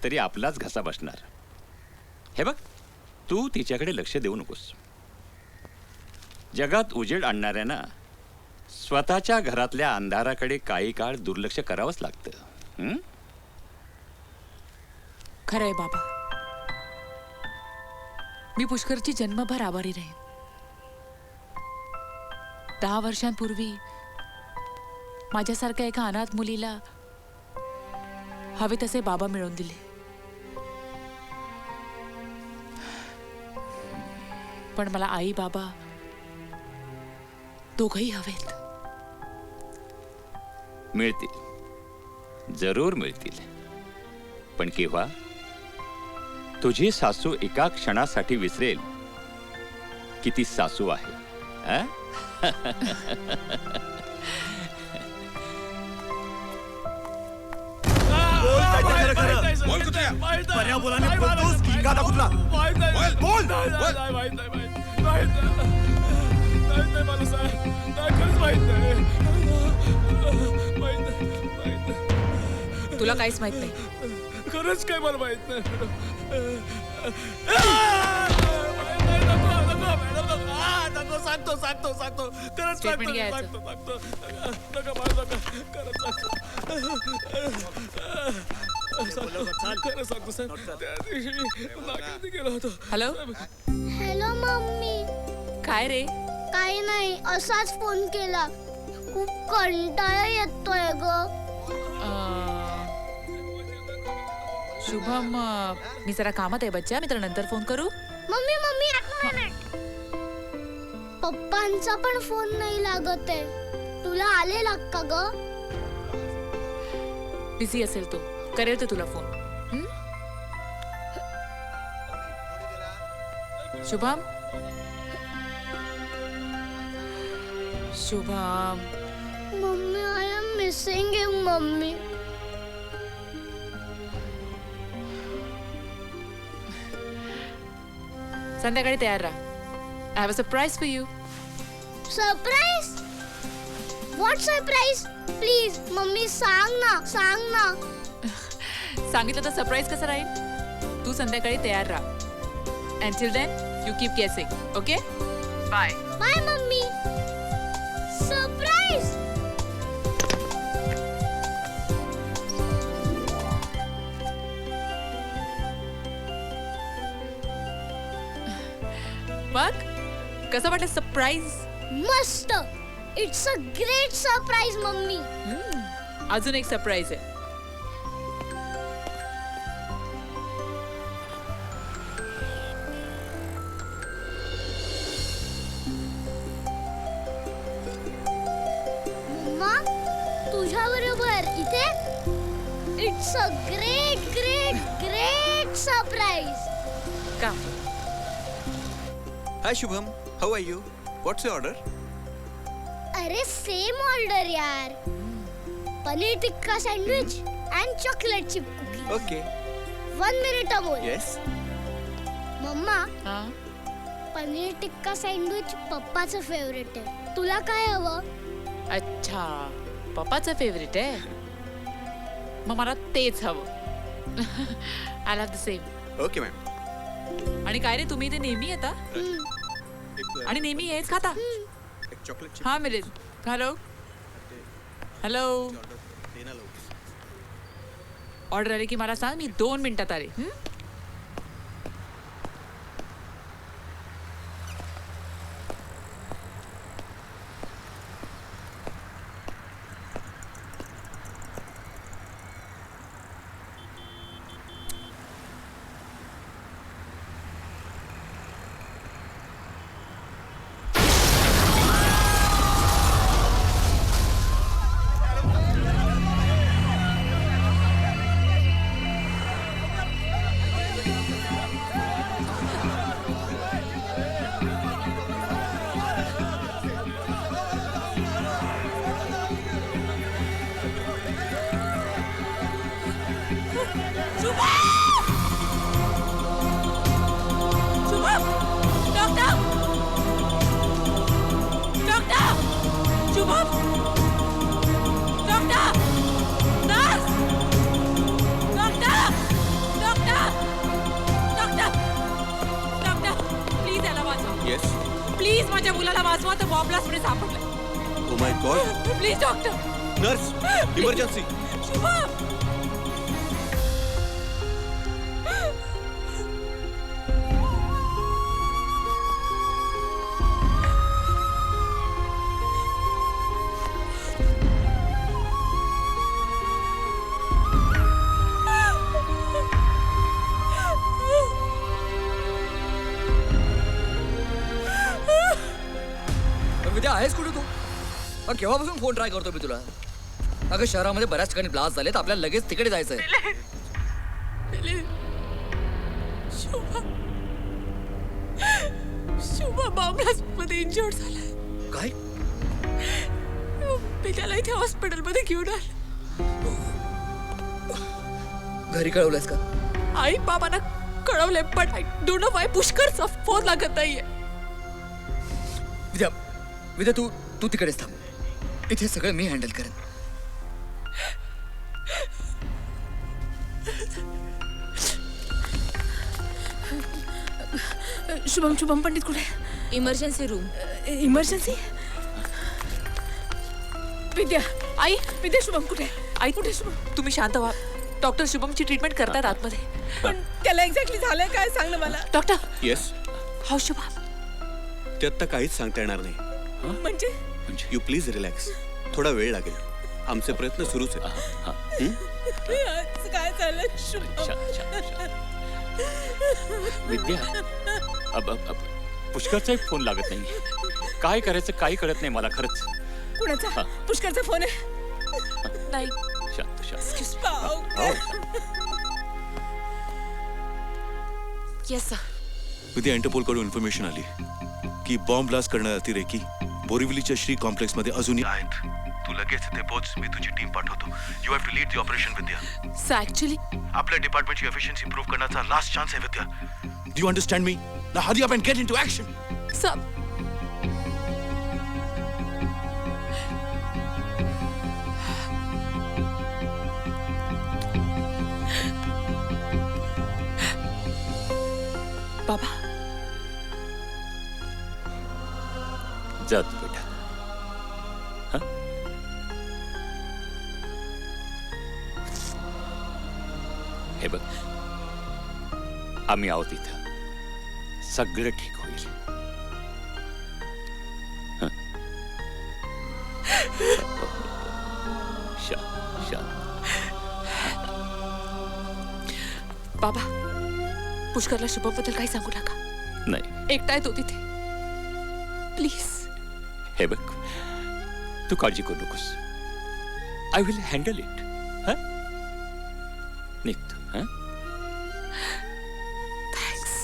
E: तरी आपलाच घसा बसणार. हे बघ, तू तिच्याकडे लक्ष देऊ नकोस. जगात उजेड आणणाऱ्यांना स्वतःच्या घरातल्या अंधाराकडे काही काळ दुर्लक्ष करावंच लागतं. हं?
B: खरंय बाबा, मी पुष्करची जन्मभर आभारी राहीन. 10 वर्षांपूर्वी माझ्यासारख्या एका अनाथ मुलीला हवे तसे बाबा मिळवून दिले. पण मला आई बाबा दोघही हवेत.
E: मिळतील, जरूर मिळतील. पण केव्हा? तुझी सासू एका क्षणासाठी विसरेल की ती सासू आहे. हं?
B: तुला काहीच माहित नाही.
G: खरंच काय मला माहित नाही. सांगतो खरंच
B: Statement घ्यायचं.
G: सांगतो नका मला नका खरंच सांगतो साहेब. त्या दिवशी मी नागरिक गेलो होतो.
B: Hello,
F: hello mummy.
B: काय रे?
F: काही नाही, असाच फोन केला. खूप कंटाळा येतोय ग.
B: शुभम, मी जरा कामात आहे बच्चा. मी तर नंतर फोन करू.
F: मम्मी एक मिनिट. पप्पांचा पण फोन नाही लागत आहे. तुला आलेला का ग?
B: बिझी असेल तो, करेल तो तुला फोन. हं? Shubham, Shubham,
F: mummy, I am missing you mummy.
B: संध्याकाळी तयार राहा. I have a surprise for you.
F: Surprise? What surprise? Please mummy सांग ना.
B: सांगितलं तर सरप्राईज कसं राहील? तू संध्याकाळी तयार राहा. Until then, you keep guessing. Okay? Bye.
F: Bye mummy. Surprise.
B: बघ, कसं वाटलं सरप्राईज?
F: मस्त. It's a great surprise mummy.
B: अजून एक सरप्राईज आहे.
F: मम्मा, तुझ्या बरोबर इथे. It's a great great great surprise.
B: का?
J: Hi Shubham, how are you? What's your order?
F: अरे सेम ऑर्डर यार. Paneer tikka sandwich and chocolate chip cookie.
J: Okay.
F: 1 minute Amol.
J: Yes.
F: मम्मा,
B: हा?
F: पनीर टिक्का सँडविच पप्पाचं फेवरेट आहे. तुला काय हवं?
B: अच्छा, पप्पाचं फेवरेट आहे. मग मला तेच हवं. I love the same.
J: Okay, ma'am.
B: आणि काय रे, तुम्ही इथे नेहमी येता आणि नेहमी हेच खाता?
J: एक chocolate chip.
B: हा मिळेल. हॅलो हॅलो, ऑर्डर आली की मला सांग. मी 2 मिनिटात आले. हं? तर बॉम्ब ब्लास्ट मध्ये सापडलाय.
J: Oh my God.
B: Please doctor.
J: Nurse, emergency.
B: Shubham.
H: Vidya आहेस कुठे तू? अरे केव्हापासून फोन ट्राय करतो मी तुला? अगं शहरामध्ये बऱ्याच ठिकाणी ब्लास्ट झाले तर आपल्याला लगेच तिकडे जायचंय.
B: शुभम बॉम्ब ब्लास्ट मध्ये इंजर्ड झालाय.
H: काय?
B: मी त्याला इथे हॉस्पिटलमध्ये घेऊन आले.
H: घरी कळवलंयस का?
B: आई बाबांना कळवलंय पण आय डोंट नो व्हाय पुष्करचा फोन लागत नाहीये.
H: विद्या विद्या तू तू तिकडेच थांब. इथे सगळं मी हँडल करेन.
D: शुभम पंडित कुठे?
I: Emergency room.
D: इमर्जन्सी. विद्या
B: आई
D: विद्या शुभम कुठे?
B: आई
D: कुठे शुभम?
B: तुम्ही शांत व्हा. डॉक्टर शुभमची ट्रीटमेंट करतात आतमध्ये.
D: पण त्याला एक्झॅक्टली झालंय काय सांग ना मला.
B: Doctor
J: Yes.
B: हाऊ शुभम.
J: त्यात तर काहीच सांगता येणार नाही.
D: म्हणजे
J: यू प्लीज रिलॅक्स. थोडा वेळ लागेल. आमचे प्रयत्न सुरूच आहेत.
D: आज काय झालं शुभम?
E: विद्या पुष्करचा फोन लागत नाही. काय करायचं काही कळत नाही मला खरंच.
D: कुणाचा? पुष्करचा फोन आहे?
B: नाही.
E: शांत शांत.
B: Yes sir.
A: विद्या इंटरपोलकडून इन्फॉर्मेशन आली की बॉम्ब ब्लास्ट करणारे अतिरेकी बोरिवलीच्या श्री कॉम्प्लेक्स मध्ये अजूनही आहेत. तू लगेच इथे पोहोच. मी तुझी टीम पाठवतो. You have to lead the operation Vidya.
B: Sir actually
A: आपल्या डिपार्टमेंटची एफिशियन्सी इम्प्रूव्ह करण्याचा लास्ट चान्स आहे Vidya. Do you understand me? Now hurry up and get into action.
B: Sir बाबा
E: जात बेटा. हं? हे बघ आम्ही आहोत इथं. सगळं ठीक होईल. हं? शांत शांत.
B: बाबा पुष्करला शुभमबद्दल काही सांगू नका.
E: नाही
B: एकटा आहे तो तिथे. प्लीज.
E: हे बघ तू काळजी करू नकोस. I will handle it. निघतो.
B: थँक्स.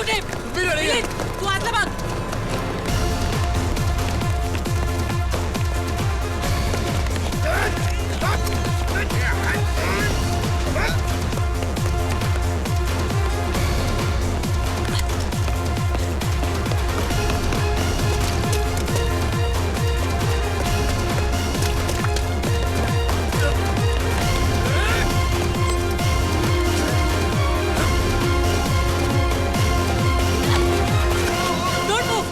B: shoot him. मिलिंद, तू आतला बघ. Don't move.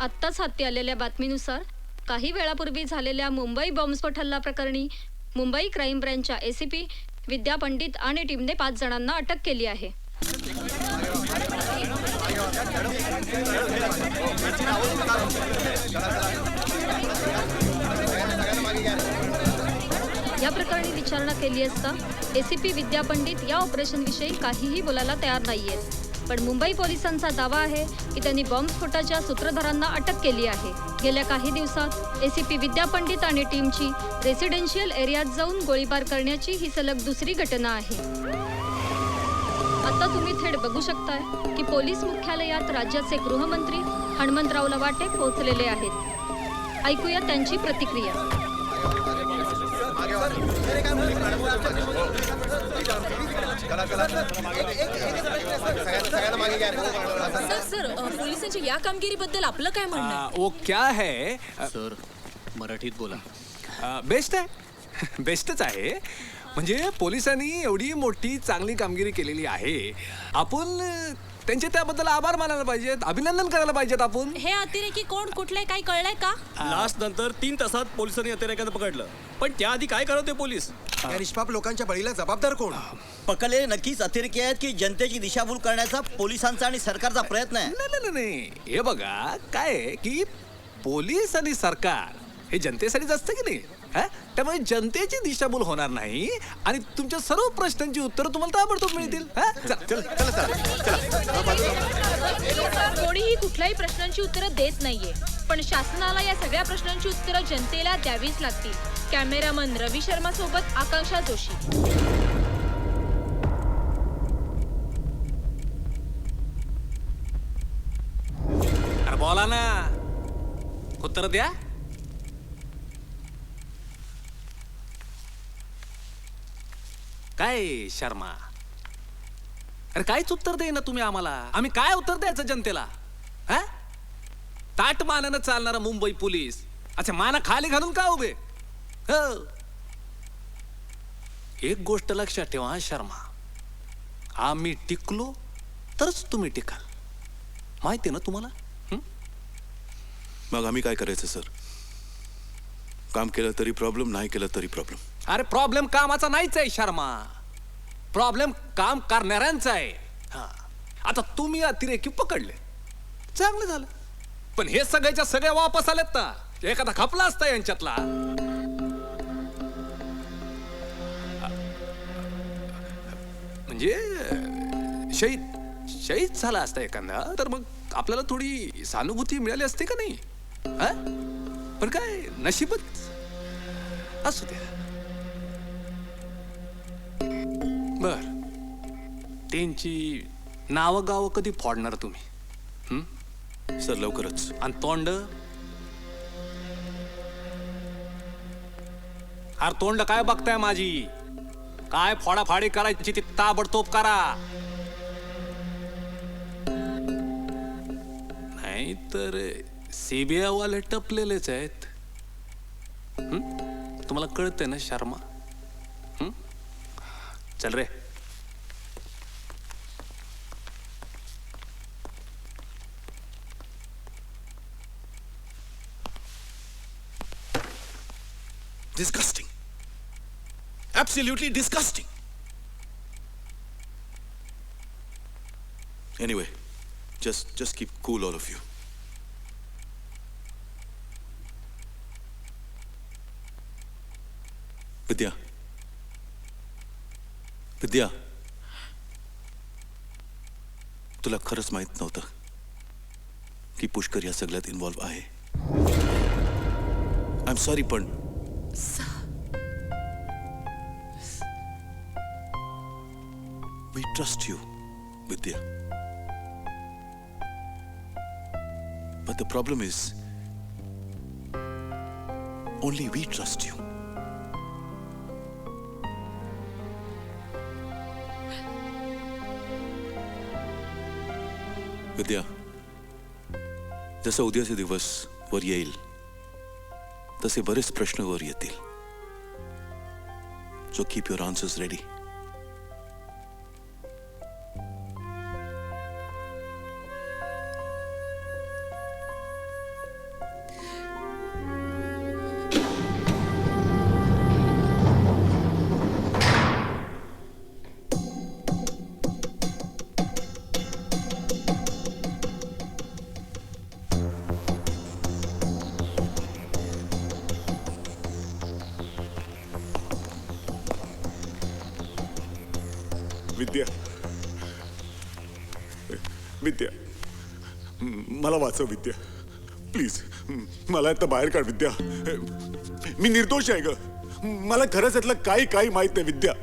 K: आत्ताच हाती आलेल्या बातमीनुसार काही वेळापूर्वी झालेल्या मुंबई बॉम्बस्फोट हल्ला प्रकरणी मुंबई क्राईम ब्रँचच्या एसीपी विद्या पंडित आणि टीमने 5 जणांना अटक केली आहे. या प्रकरणी विचारणा केली असता एसीपी विद्या पंडित या ऑपरेशनविषयी काहीही बोलायला तयार नाहीयेत. पण मुंबई पोलिसांचा दावा आहे की त्यांनी बॉम्बस्फोटाच्या सूत्रधारांना अटक केली आहे. गेल्या काही दिवसात एसीपी विद्या पंडित आणि टीमची रेसिडेन्शियल एरियात जाऊन गोळीबार करण्याची ही सलग दुसरी घटना आहे. आता तुम्ही थेट बघू शकताय की पोलीस मुख्यालयात राज्याचे गृहमंत्री हणमंतराव लवाटे पोहोचलेले आहेत. ऐकूया त्यांची प्रतिक्रिया.
I: सर पोलिसांच्या या कामगिरीबद्दल आपलं काय म्हणणं आहे?
G: वो क्या है
J: सर मराठीत बोला.
G: बेस्ट आहे बेस्टच आहे. म्हणजे पोलिसांनी एवढी मोठी चांगली कामगिरी केलेली आहे. आपण त्यांचे त्याबद्दल आभार मानायला पाहिजेत, अभिनंदन करायला पाहिजेत. आपण
I: हे अतिरेकी कोण कुठले काही कळलंय का?
J: लास्ट नंतर 3 तासात पोलिसांनी अतिरेक्यानं पकडलं, पण त्याआधी काय करत होते पोलीस?
L: या निष्पाप लोकांच्या बळीला जबाबदार कोण?
M: पकडलेले नक्कीच अतिरेकी आहेत की जनतेची दिशाभूल करण्याचा पोलिसांचा आणि सरकारचा प्रयत्न आहे.
G: नाही. हे बघा काय आहे की पोलीस आणि सरकार हे जनतेसाठीच असतं की नाही. त्यामुळे जनतेची दिशाभूल होणार नाही आणि तुमच्या सर्व प्रश्नांची उत्तरं तुम्हाला ताबडतोब मिळतील.
I: कोणीही कुठल्याही प्रश्नांची उत्तरं देत नाहीये, पण शासनाला या सगळ्या प्रश्नांची उत्तरं जनतेला द्यावीच लागतील. कॅमेरामन रवी शर्मा सोबत आकांक्षा जोशी.
G: अरे बोला ना, उत्तर द्या. काय शर्मा, अरे काहीच उत्तर दे ना तुम्ही आम्हाला. आम्ही काय उत्तर द्यायचं जनतेला? ताट मानानं चालणारा मुंबई पोलीस अच्छा माना खाली घालून का उभे? एक गोष्ट लक्षात ठेवा शर्मा, आम्ही टिकलो तरच तुम्ही टिकाल. माहिती ना तुम्हाला?
A: मग आम्ही काय करायचं सर? काम केलं तरी प्रॉब्लेम, नाही केलं तरी प्रॉब्लेम.
G: अरे प्रॉब्लेम कामाचा नाहीच आहे शर्मा, प्रॉब्लेम काम करणाऱ्यांचा आहे. आता तुम्ही अतिरेकी पकडले, चांगलं झालं. पण हे सगळ्याच्या सगळे वापस आलेत ना. एखादा खपला असता यांच्यातला, म्हणजे शहीद झाला असता एखादा, तर मग आपल्याला थोडी सहानुभूती मिळाली असते का नाही? पण काय नशीबच असू द्या. बर, त्यांची नावं गावं कधी फोडणार तुम्ही?
A: सर लवकरच.
G: आणि तोंड, अरे तोंड काय बघताय माझी? काय फोडाफाडी करायची ती ताबडतोब करा, नाही तर सीबीआय वाले टपलेलेच आहेत. तुम्हाला कळतंय ना शर्मा? चल रे.
A: Disgusting. Absolutely disgusting. Anyway, just keep cool, all of you. विद्या, तुला खरंच माहित नव्हतं की पुष्कर या सगळ्यात इन्व्हॉल्व्ह आहे. आय एम सॉरी पण we trust you Vidya. But the problem is, only we trust you. Vidya, जसं उद्याचे दिवस वर येईल तसे बरेच प्रश्न वर येतील. So keep your answers ready.
C: विद्या, विद्या, मला वाचव विद्या, प्लीज. मला आता बाहेर काढ विद्या. मी निर्दोष आहे ग. मला खरंच यातलं काही माहित नाही विद्या.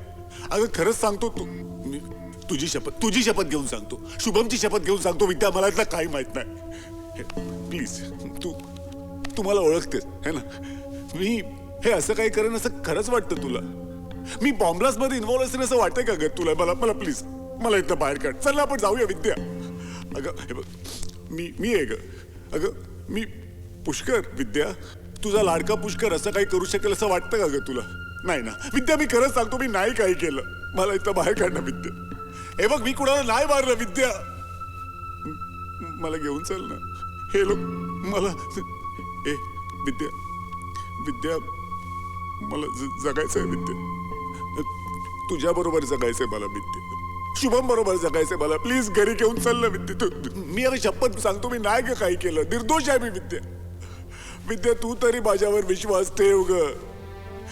C: अगं खरंच सांगतो, तुझी शपथ घेऊन सांगतो, शुभमची शपथ घेऊन सांगतो विद्या, मला यातलं काही माहित नाही. प्लीज, तू मला ओळखतेस है ना. मी हे असं काही करेन असं खरंच वाटतं तुला? मी बॉम्बलास्ट मध्ये इन्व्हॉल्व असेल असं वाटतंय का ग तुला? मला प्लीज, मला इथं बाहेर काढ. चल ना आपण जाऊया विद्या. अगं हे बघ, मी आहे ग. अगं मी पुष्कर. विद्या, तुझा लाडका पुष्कर असं काही करू शकेल असं वाटतं का ग तुला? नाही ना विद्या, मी खरंच सांगतो, मी नाही काही केलं. मला इथं बाहेर काढ ना विद्या. हे बघ, मी कुणाला नाही मारलं विद्या. मला घेऊन चल ना. हे लोक मला विद्या, विद्या, मला जगायचंय विद्या. तुझ्या बरोबर जगायचंय मला विद्या. शुभम बरोबर जगायचंय मला. प्लीज घरी घेऊन चल ना विद्या. मी अगं शपथ सांगतो, मी नाही ग काही केलं. निर्दोष आहे मी विद्या. विद्या, तू तरी माझ्यावर विश्वास ठेव ग.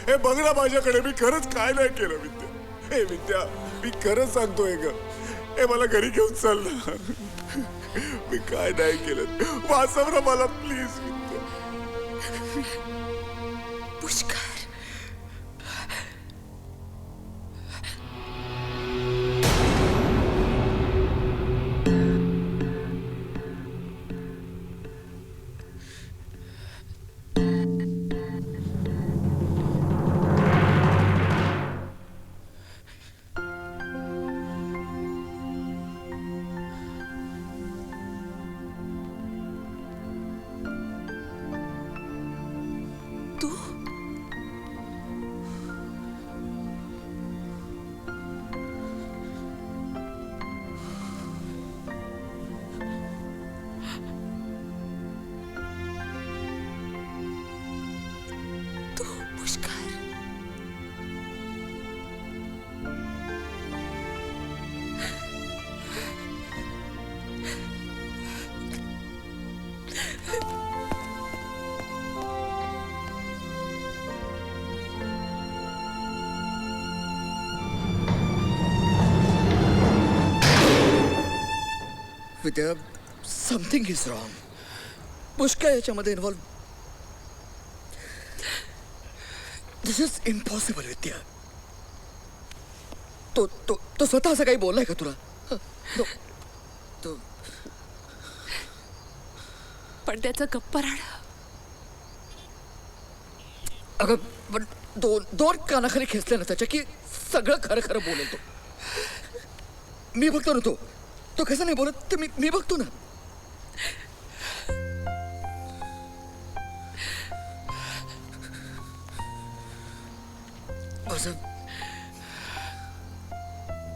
C: हे बघ ना माझ्याकडे, मी खरंच काय नाही केलं विद्या. हे विद्या, मी खरंच सांगतोय ग. हे मला घरी घेऊन चल ना. मी काय नाही केलं. वाचव ना मला please Vidya.
D: Pushkar,
H: Vidya, something is wrong. Pushkar याच्यामध्ये इन्व्हॉल्व. दिस इज इम्पॉसिबल विद्या. तो स्वतः असं काही बोललाय का तुला?
D: पण त्याचं गप्प राहणं.
H: अगं पण दोन कानाखाली खेचले ना त्याच्या की सगळं खरं बोलेल तो. मी बघतो ना तो कसं नाही बोलत ते मी बघतो ना.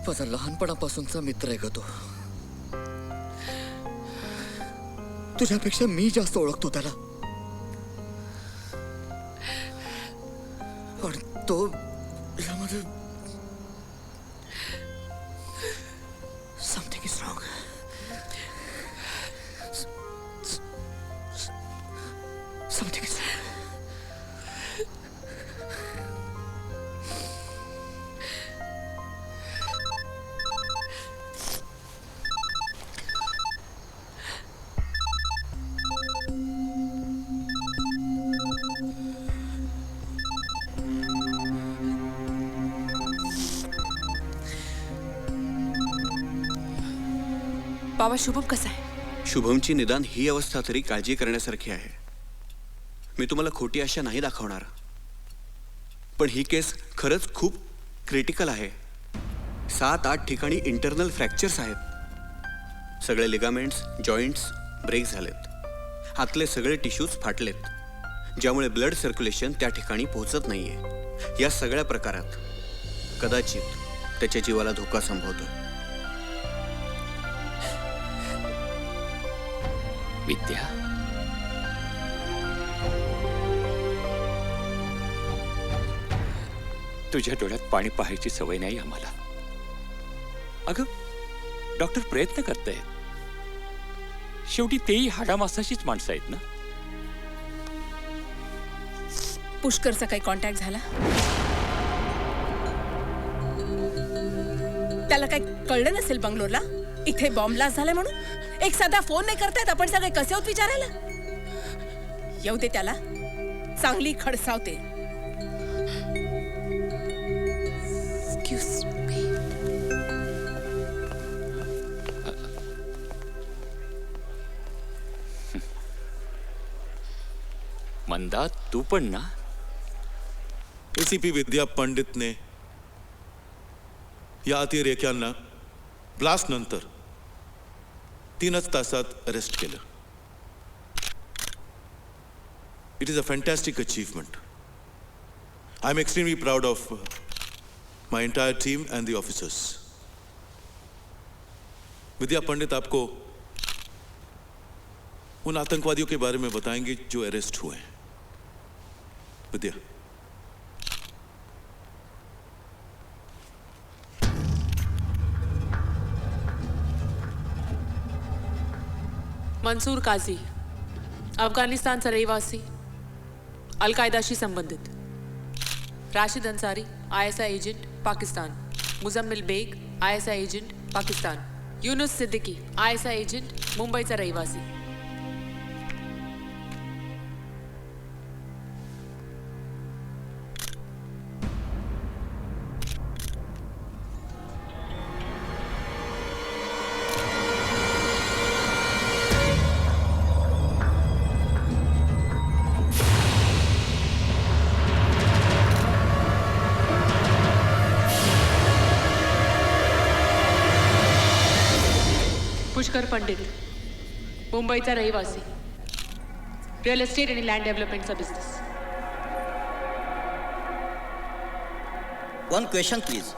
H: माझा लहानपणापासूनचा मित्र आहे ग तो. तुझ्यापेक्षा मी जास्त ओळखतो त्याला. पण तो यामध्ये something is wrong. Something is wrong.
N: बाबा शुभम कसा आहे?
J: शुभमची निदान ही अवस्था तरी काळजी करण्यासारखी आहे. मी तुम्हाला खोटी आशा नाही दाखवणार, पण ही केस खरंच खूप क्रिटिकल आहे. 7-8 ठिकाणी इंटरनल फ्रॅक्चर्स आहेत. सगळे लिगामेंट्स, जॉईंट्स ब्रेक झालेत. हातले सगळे टिश्यूज फाटलेत, ज्यामुळे ब्लड सर्क्युलेशन त्या ठिकाणी पोहोचत नाहीये. या सगळ्या प्रकारात कदाचित त्याच्या जीवाला धोका संभवतो.
E: विद्या, तुझ्या डोळ्यात पाणी पाहायची सवय नाही आम्हाला. अगं, डॉक्टर प्रयत्न करतायत. शेवटी तेही हाडामासाचीच माणसं आहेत ना.
D: पुष्करचा काही कॉन्टॅक्ट झाला? त्याला काही कळलं नसेल बंगलोरला इथे बॉम्ब ब्लास्ट झालाय म्हणून. एक साधा फोन नाही करतायत. आपण सगळे कसे होत विचारायला. येऊ दे त्याला, चांगली खडसावते.
E: मंदा, तू पण ना.
A: एसीपी विद्या पंडितने या अतिरेक्यांना ब्लास्ट नंतर 3च तासात अरेस्ट केलं. It is a fantastic achievement. I am extremely proud of my entire team and the officers. Vidya Pandit आपको उन आतंकवादियों के बारे में बताएंगे जो अरेस्ट हुए हैं. विद्या.
B: मंसूर काझी, अफगाणिस्तानचा रहिवासी, अल-कायदाशी संबंधित. Rashid Ansari, ISI agent, Pakistan. Muzammil Baig, ISI agent, Pakistan. Yunus Siddiqui, ISI agent, मुंबईचा रहिवासी. पुष्कर पंडित, मुंबईचा रहिवासी, रिअल एस्टेट आणि लँड डेव्हलपमेंटचा business.
M: One question please.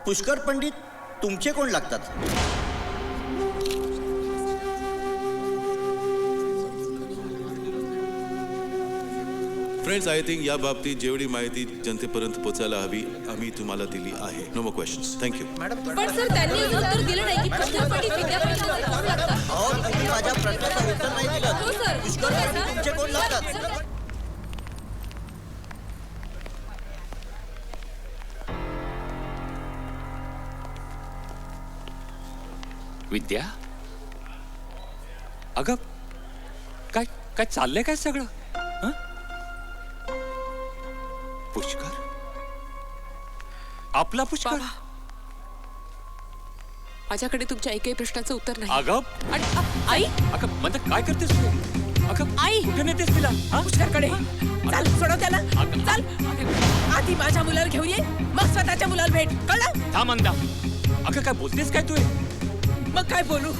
M: Pushkar Pandit तुमचे कोण लागतात?
A: फ्रेंड्स, आय थिंक या बाबतीत जेवढी माहिती जनतेपर्यंत पोचायला हवी आम्ही तुम्हाला दिली आहे. No more questions. थँक्यू.
K: पण सर त्यांनी उत्तर दिलं नाही की पुष्कर पंडित विद्यापीठाचे कोण लागतात.
M: अहो, तुम्ही माझ्या प्रश्नाचं उत्तर नाही दिलं.
K: हो सर.
M: पुष्कर पंडित तुमचे कोण लागतात?
E: विद्या, अगं काय काय चाललंय काय सगळं? हं? पुष्कर, आपला पुष्कर.
N: माझ्याकडे तुमच्या एकही प्रश्नाचं उत्तर नाही.
E: अगं,
N: आई,
E: अगं मंद, काय करतेस तू? अगं,
D: आई,
E: कुठे नेतेस तिला?
D: पुष्करकडे चाल, सोडव त्याला. चाल, आधी माझ्या मुलाला घेऊन ये, मग स्वतःच्या मुलाला भेट. कळलं?
E: थांब मंदा. अगं काय बोलतेस काय तू?
D: मग काय बोलू?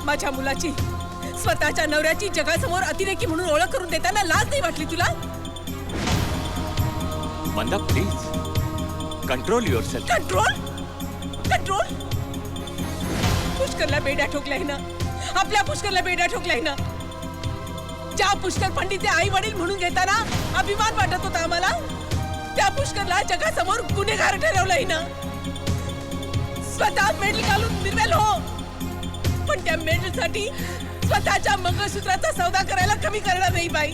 D: माझ्या मुलाची, स्वतःच्या नवऱ्याची जगासमोर अतिरेकी म्हणून ओळख करून देताना लाज नाही वाटली तुला?
E: Manda, please control yourself.
D: Control? Control? पुष्करला बेड्या ठोकलाय ना. आपल्या पुष्करला बेड्या ठोकलाय ना. ज्या पुष्कर पंडितचे आई वडील म्हणून घेताना अभिमान वाटत होता आम्हाला, त्या पुष्करला जगासमोर गुन्हेगार ठरवलंय ना. स्वतः मेडल घालून निर्वेल हो, पण त्या मेडलसाठी स्वतःच्या मंगळसूत्राचा सौदा करायला कमी करणार नाही बाई.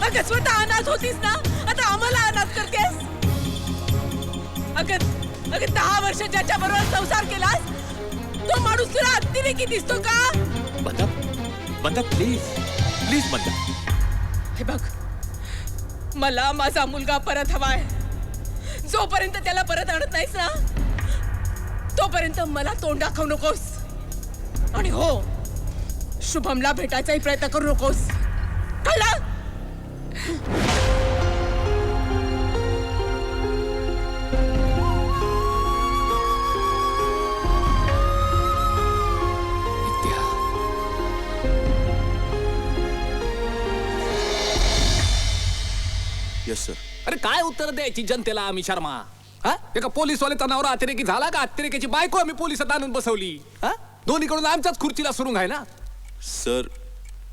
D: अगं स्वतः अनाथ होतीस ना, आता आम्हाला अनाथ करतेस. अगं 10 वर्ष ज्याच्या बरोबर संसार केलास तो माणूस तुला अतिरेकी दिसतो का?
E: मंदा, मंदा, प्लीज प्लीज मंदा.
D: हे बघ, मला माझा मुलगा परत हवाय. जोपर्यंत त्याला परत आणत नाहीस ना, तोपर्यंत मला तोंड दाखवू नकोस. आणि हो, शुभमला भेटायचाही प्रयत्न करू नकोस. कळलं?
A: Yes sir.
G: अरे काय उत्तर द्यायची जनतेला आम्ही शर्मा? हा, एका पोलीसवाल्याचा नवरा अतिरेकी झाला का अतिरेकीची बायको आम्ही पोलिसात आणून बसवली? हा, दोन्हीकडून आमच्याच खुर्चीला सुरुंग आहे ना.
A: सर,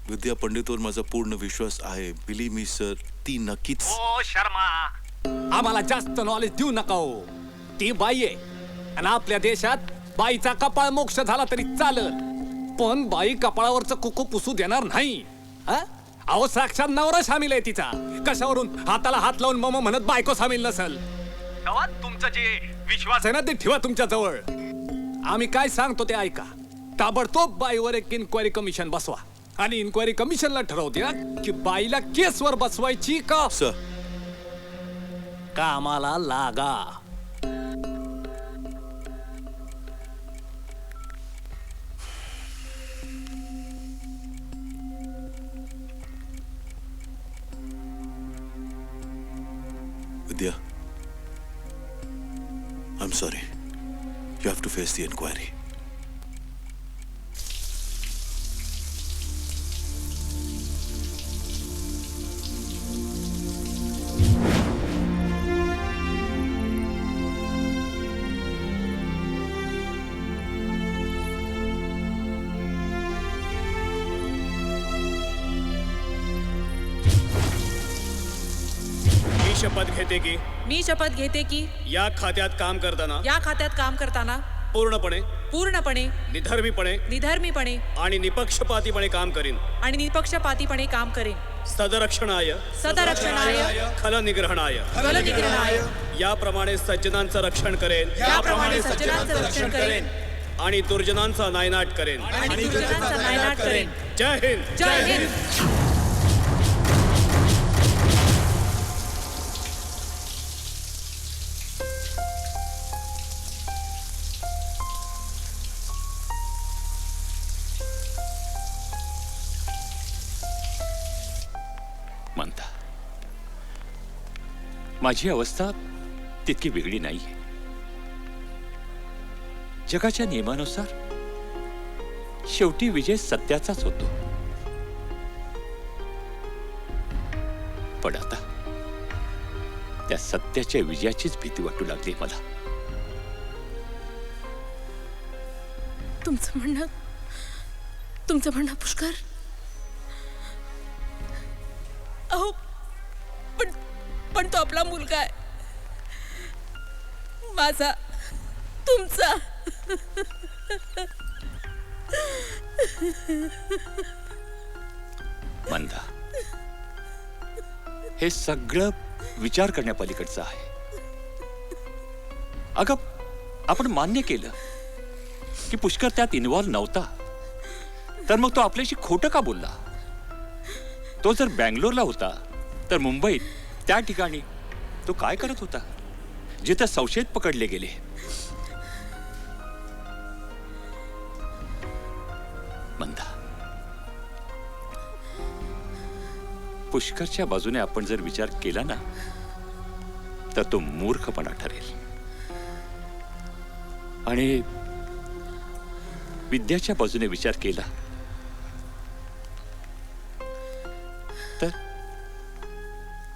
A: विद्या पंडितवर माझा पूर्ण विश्वास आहे. बिलीव मी सर, ती नक्कीच.
G: ओ शर्मा, आम्हाला जास्त नॉलेज देऊ नका हो. ती बाई आहे आणि आपल्या देशात बाईचा कपाळ मोक्ष झाला तरी चालत, पण बाई कपाळावरचं कुकू पुसू देणार नाही. हा, अहो साक्षात नवरा सामील आहे तिचा. कशावरून हाताला हात लावून मम म्हणत बायको सामील नसल? तुमचं जे विश्वास आहे ना ते ठेवा तुमच्या जवळ. आम्ही काय सांगतो ते ऐका. ताबडतोब बाईवर एक इन्क्वायरी कमिशन बसवा आणि इन्क्वायरी कमिशनला ठरवू द्या की बाईला केसवर बसवायची का.
A: सर,
G: कामाला लागा.
A: Vidya, I'm sorry. You have to face the inquiry.
O: शपथ घेते की
B: मी शपथ घेते की
O: या खात्यात काम करताना
B: पूर्णपणे निधर्मीपणे
O: आणि निपक्षपातीपणे काम करीन सदरक्षणाय खलनिग्रहणाय याप्रमाणे सज्जनांचं रक्षण करेन आणि दुर्जनांचा नायनाट करेन. जय हिंद.
B: जय हिंद.
E: म्हणता माझी अवस्था तितकी वेगळी नाहीये. जगाच्या नियमानुसार शेवटी विजय सत्याचाच होतो. पण आता त्या सत्याच्या विजयाचीच भीती वाटू लागली मला.
D: तुमचं म्हणणं पुष्कर. अहो, पण तो आपला मुलगा आहे, माझा, तुमचा.
E: मंदा, हे सगळं विचार करण्यापलीकडचं आहे. अगं, आपण मान्य केलं की पुष्कर त्यात इन्व्हॉल्व नव्हता, तर मग तो आपल्याशी खोटं का बोलला? तो जर बँगलोरला होता तर मुंबईत त्या ठिकाणी तो काय करत होता जिथे संशयित पकडले गेले? मंदा, पुष्करच्या बाजूने आपण जर विचार केला ना तर तो मूर्खपणा ठरेल. आणि विद्याच्या बाजूने विचार केला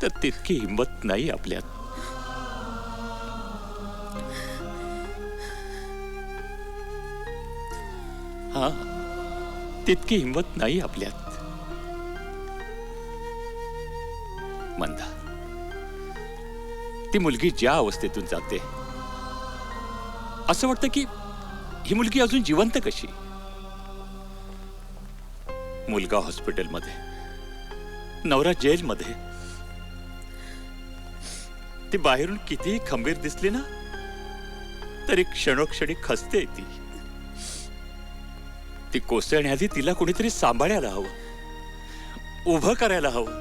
E: तर तितकी हिंमत नाही आपल्यात. हा, तितकी हिंमत नाही आपल्यात. मंदा, ती मुलगी ज्या अवस्थेतून जाते असं वाटतं की ही मुलगी अजून जिवंत कशी? मुलगा हॉस्पिटलमध्ये, नवरा जेलमध्ये. ती बाहेरून कितीही खंबीर दिसली ना तरी क्षणोक्षणी खसते. ती कोसळण्याआधी तिला कोणीतरी सांभाळायला हवं, उभं करायला हवं.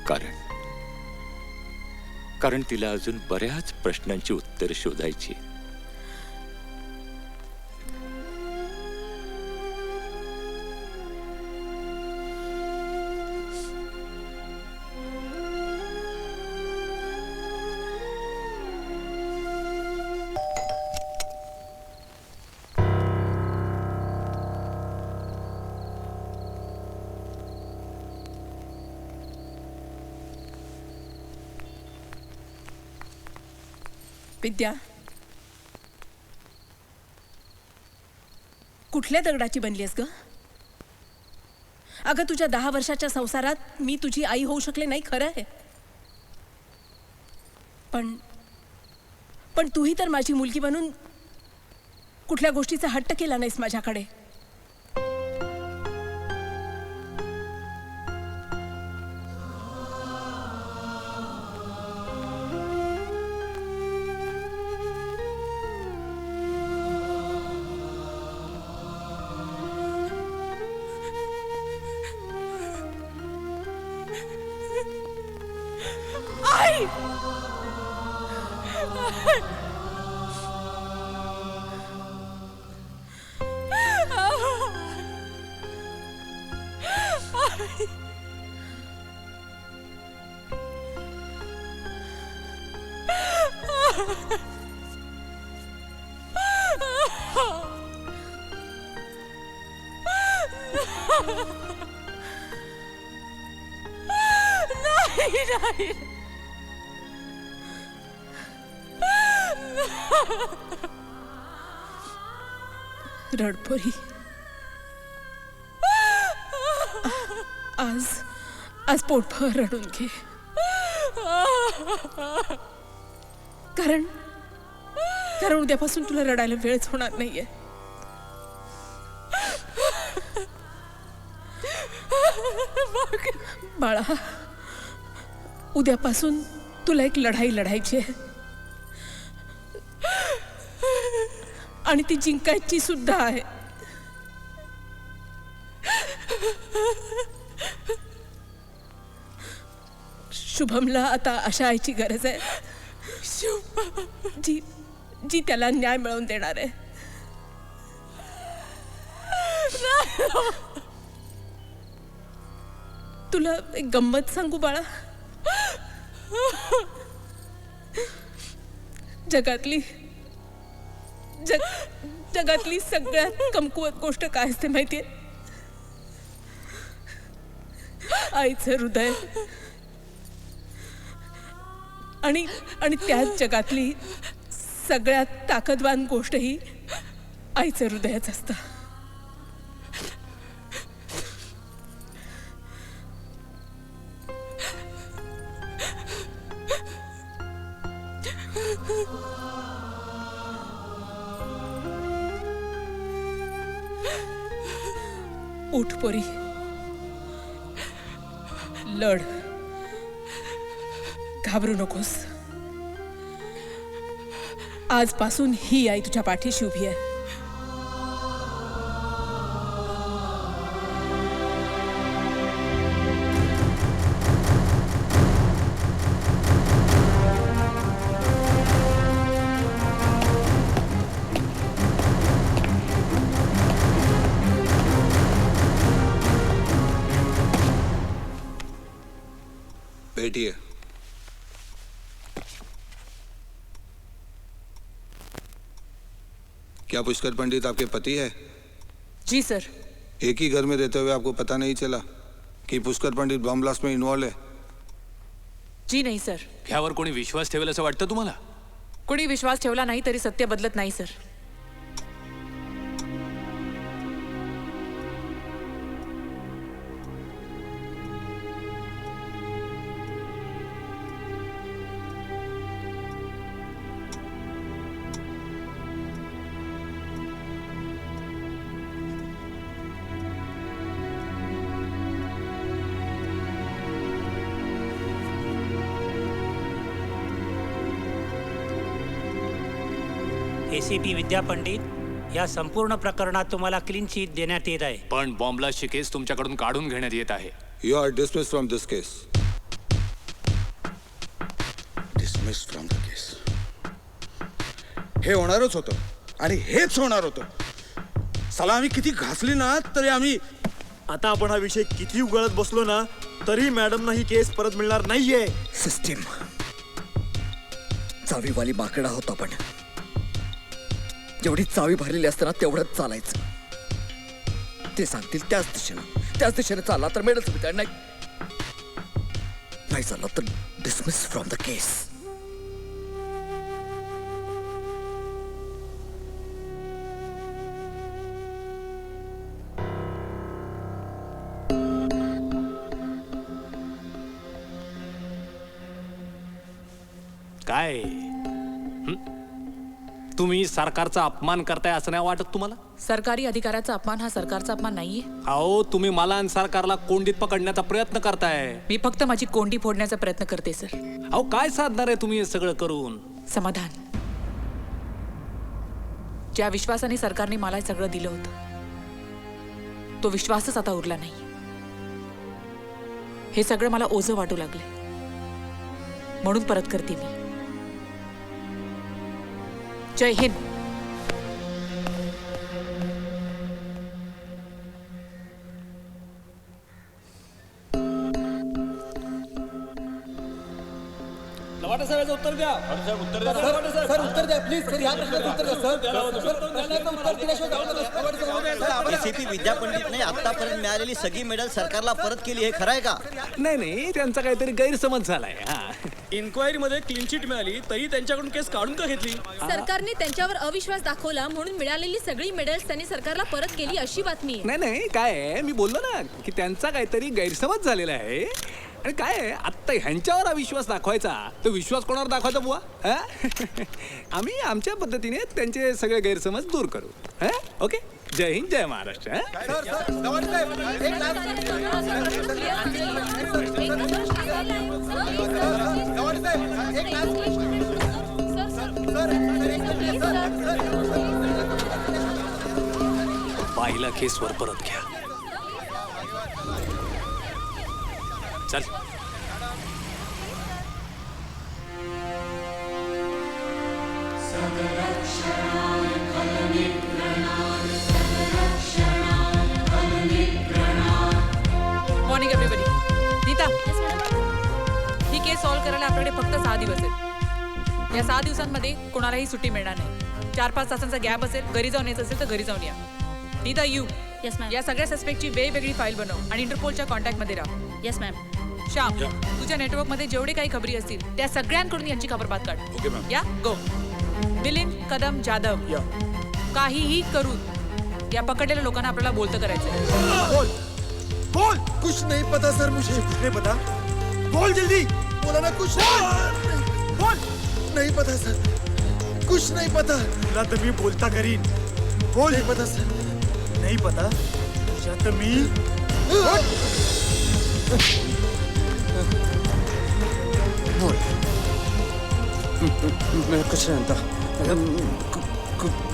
E: कारण कारण तिला अजून बऱ्याच प्रश्नांची उत्तर शोधायची.
D: विद्या, कुठल्या दगडाची बनलीस ग? अगं, तुझ्या 10 वर्षाच्या संसारात मी तुझी आई होऊ शकले नाही, खरं आहे. पण तूही तर माझी मुलगी बनून कुठल्या गोष्टीचा हट्ट केला नाहीस माझ्याकडे. नाही. रडपोरी, आज पोटभर रडून घे. कारण उद्यापासून तुला रडायला वेळच होणार नाहीये. बाळा, उद्यापासून तुला एक लढाई लढायची आहे आणि ती जिंकायची सुद्धा आहे. शुभमला आता अशा आईची गरज आहे जी त्याला न्याय मिळवून देणार आहे. तुला एक गंमत सांगू बाळा, जगातली सगळ्यात कमकुवत गोष्ट काय असते माहितीये? आईचं हृदय. आणि त्याच जगातली सगळ्यात ताकदवान गोष्ट ही आईचं हृदयच असतं. उठ पोरी, लढ, घाबरू नकोस. आजपासून ही आई तुझ्या पाठीशी उभी आहे.
G: बैठिए. क्या पुष्कर पंडित आपके पति है?
B: जी सर.
G: एक ही घर में रहते हुए आपको पता नहीं चला कि पुष्कर पंडित बॉम्ब ब्लास्ट में इन्वॉल्व है?
B: जी नाही सर.
G: ह्यावर कोणी विश्वास ठेवेल असं वाटतं तुम्हाला?
B: कोणी विश्वास ठेवला नाही तरी सत्य बदलत नाही सर.
P: ACP विद्या पंडित, या संपूर्ण प्रकरणात तुम्हाला क्लीन चिट देण्यात येत आहे.
G: पण बॉम्बलास्टची केस तुमच्याकडून काढून घेण्यात येत आहे. You are dismissed from this case.
L: Dismiss from the case. हे होणारच होतं आणि हेच होणार होतं. साला आम्ही किती घासली ना तरी आम्ही
Q: आता आपण हा विषय किती उघडत बसलो ना तरी मॅडमना ही केस परत मिळणार नाहीये.
H: सिस्टीम चावीवाली माकडा होता पण जेवढी चावी भरलेली असताना तेवढंच चालायचं. ते सांगतील त्याच दिशेने चालला तर मिळेल सुविधा, नाही चालला तर डिसमिस फ्रॉम द केस.
G: काय तुम्ही सरकारचा अपमान करताय असं नाही वाटत तुम्हाला?
B: सरकारी अधिकाऱ्याचा अपमान हा सरकारचा अपमान नाहीये.
G: अहो तुम्ही मला आणि सरकारला कोंडीत पकडण्याचा प्रयत्न करताय.
B: मी फक्त माझी कोंडी फोडण्याचा प्रयत्न करते सर.
G: अहो काय साधणार आहे तुम्ही हे सगळं करून?
B: समाधान. ज्या विश्वासाने सरकारने मला हे सगळं दिलं होतं तो विश्वासच आता उरला नाही. हे सगळं मला ओझं वाटू लागले म्हणून परत करते मी. जय हिंद.
Q: उत्तर द्या.
L: सर उत्तर द्या प्लीज. सर ह्या प्रश्नाचं उत्तर द्या.
M: एसीपी विद्या पंडितने आतापर्यंत मिळालेली सगळी मेडल सरकारला परत केली हे खरं आहे का?
G: नाही त्यांचा काहीतरी गैरसमज झालाय.
O: इन्क्वायरी मध्ये क्लीन चिट मिळाली तरी त्यांच्याकडून केस काढून का घेतली?
I: सरकारने त्यांच्यावर अविश्वास दाखवला म्हणून मिळालेली सगळी मेडल्स त्यांनी सरकारला परत केली अशी बातमी आहे.
G: नाही काय आहे, मी बोललो ना की त्यांचा काहीतरी गैरसमज झालेला आहे. आणि काय आहे, आत्ता ह्यांच्यावर अविश्वास दाखवायचा तो विश्वास कोणावर दाखवायचा बुवा? आम्ही आमच्या पद्धतीने त्यांचे सगळे गैरसमज दूर करू. ओके. जय हिंद, जय महाराष्ट्र. बाईला केसवर परत घ्या. चल.
B: Morning everybody. नीता, ही केस सॉल्व्ह करायला आपल्याकडे फक्त 6 दिवस आहेत. या 6 दिवसांमध्ये कोणालाही सुट्टी मिळणार नाही. 4-5 तासांचा गॅप असेल, घरी जाऊन यायचं असेल तर घरी जाऊन या. नीता, या सगळ्या सस्पेक्टची वेगवेगळी फाईल बनव आणि इंटरपोलच्या कॉन्टॅक्टमध्ये राहा.
I: Yes ma'am.
B: श्याम, तुझ्या नेटवर्कमध्ये जेवढे काही खबरी असतील त्या सगळ्यांकडून यांची खबरबात काढ.
C: Okay ma'am.
B: या गो. मिलिंद कदम जाधव, काहीही करून या पकडलेल्या लोकांना आपल्याला बोलतं करायचं.
Q: बोल बोल. कुछ नहीं पता सर, मुझे कुछ नहीं पता. बोल जल्दी. बोला ना कुछ नहीं. बोल. नहीं पता सर, कुछ नहीं पता. तुला तर मी बोलता करीन. बोल. नहीं पता सर, नहीं पता. तुझ्या तर मी बोल. मैं कुछ नहीं जानता.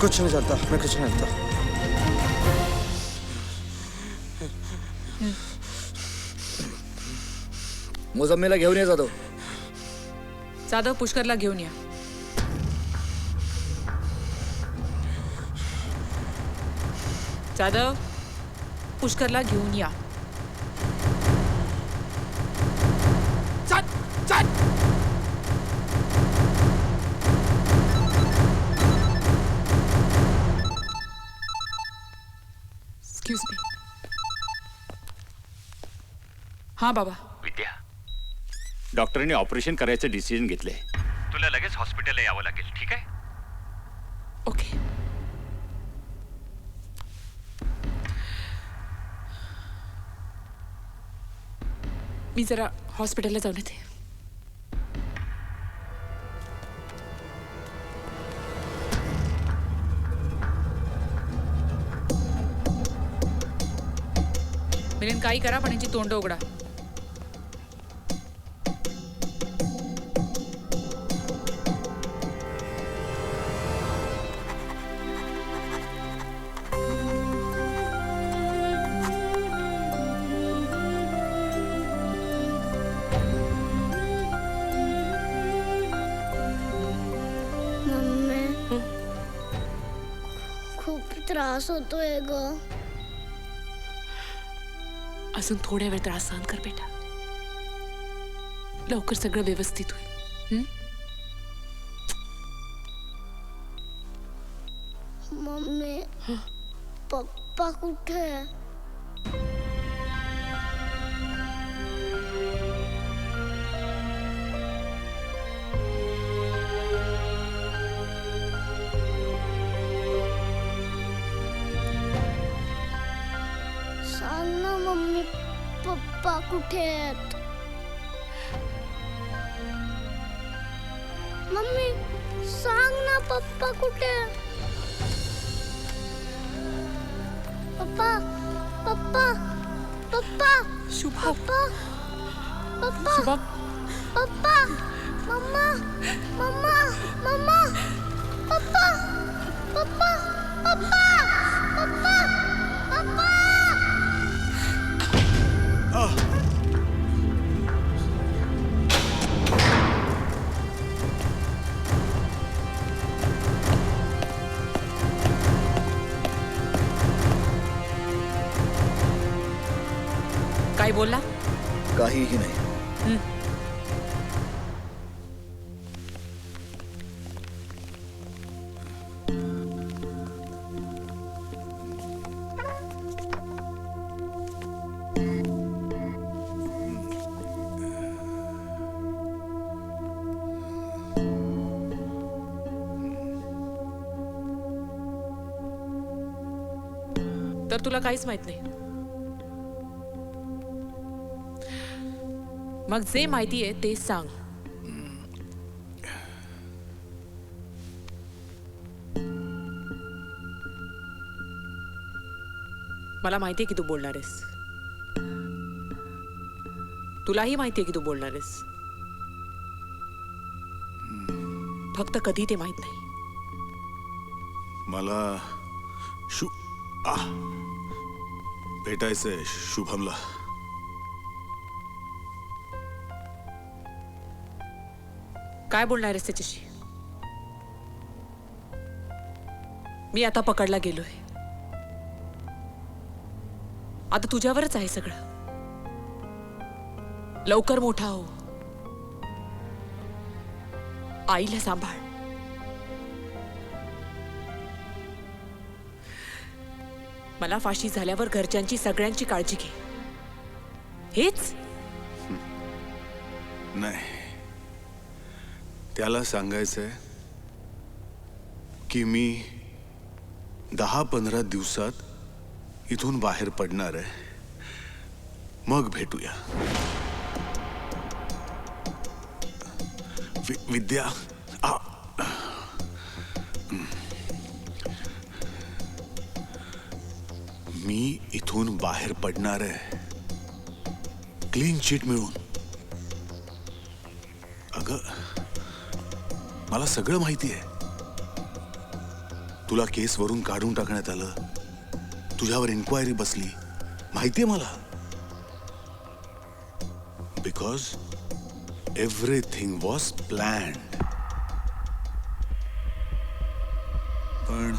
Q: कुछ नहीं जानता. मैं कुछ नहीं जानता.
H: मुजम्मेला घेऊन ये जाधव.
B: जाधव, पुष्करला घेऊन या. जाधव, पुष्करला घेऊन या. Excuse me. हा बाबा.
E: विद्या, डॉक्टरांनी ऑपरेशन करायचं डिसिजन घेतले. तुला लगेच हॉस्पिटलला यावं लागेल. ठीक आहे?
B: ओके. मी जरा हॉस्पिटलला जाऊन येते. मिलिंद, काही करा पण यांची तोंड उघडा.
F: खूप त्रास होतोय ग.
N: अजून थोड्या वेळ त्रास सहन कर बेटा. लवकर सगळं व्यवस्थित होईल.
F: मम्मी पप्पा कुठे आहे? सांग ना मम्मी पप्पा कुठे आहेत? मम्मी सांग ना पप्पा कुठे आहेत? पप्पा पप्पा पप्पा
N: शुभम
F: पप्पा पप्पा
N: शुभम
F: पप्पा मम्मा मम्मा मम्मा पप्पा पप्पा पप्पा पप्पा पप्पा.
B: काय बोलला?
H: काहीही नाही.
B: तर तुला काहीच माहित नाही. मग जे माहिती आहे ते सांग. मला माहिती आहे की तू बोलणार आहेस. तुलाही माहिती आहे की तू बोलणार आहेस. फक्त कधी ते माहित नाही.
C: मला भेटायचंय शुभमला.
B: काय बोलणार आहेस त्याच्याशी? मी आता पकडला गेलोय. आता तुझ्यावरच आहे सगळं. लवकर मोठा हो. आईला सांभाळ. मला फाशी झाल्यावर घरच्यांची सगळ्यांची काळजी घे. हेच
C: नाही, त्याला सांगायचंय की मी 10-15 दिवसात इथून बाहेर पडणार आहे. मग भेटूया. विद्या, मी इथून बाहेर पडणार आहे क्लीन चिट मिळून. अगं, मला सगळं माहिती आहे. तुला केसवरून काढून टाकण्यात आलं, तुझ्यावर इन्क्वायरी बसली, माहितीये मला. Because everything was planned. पण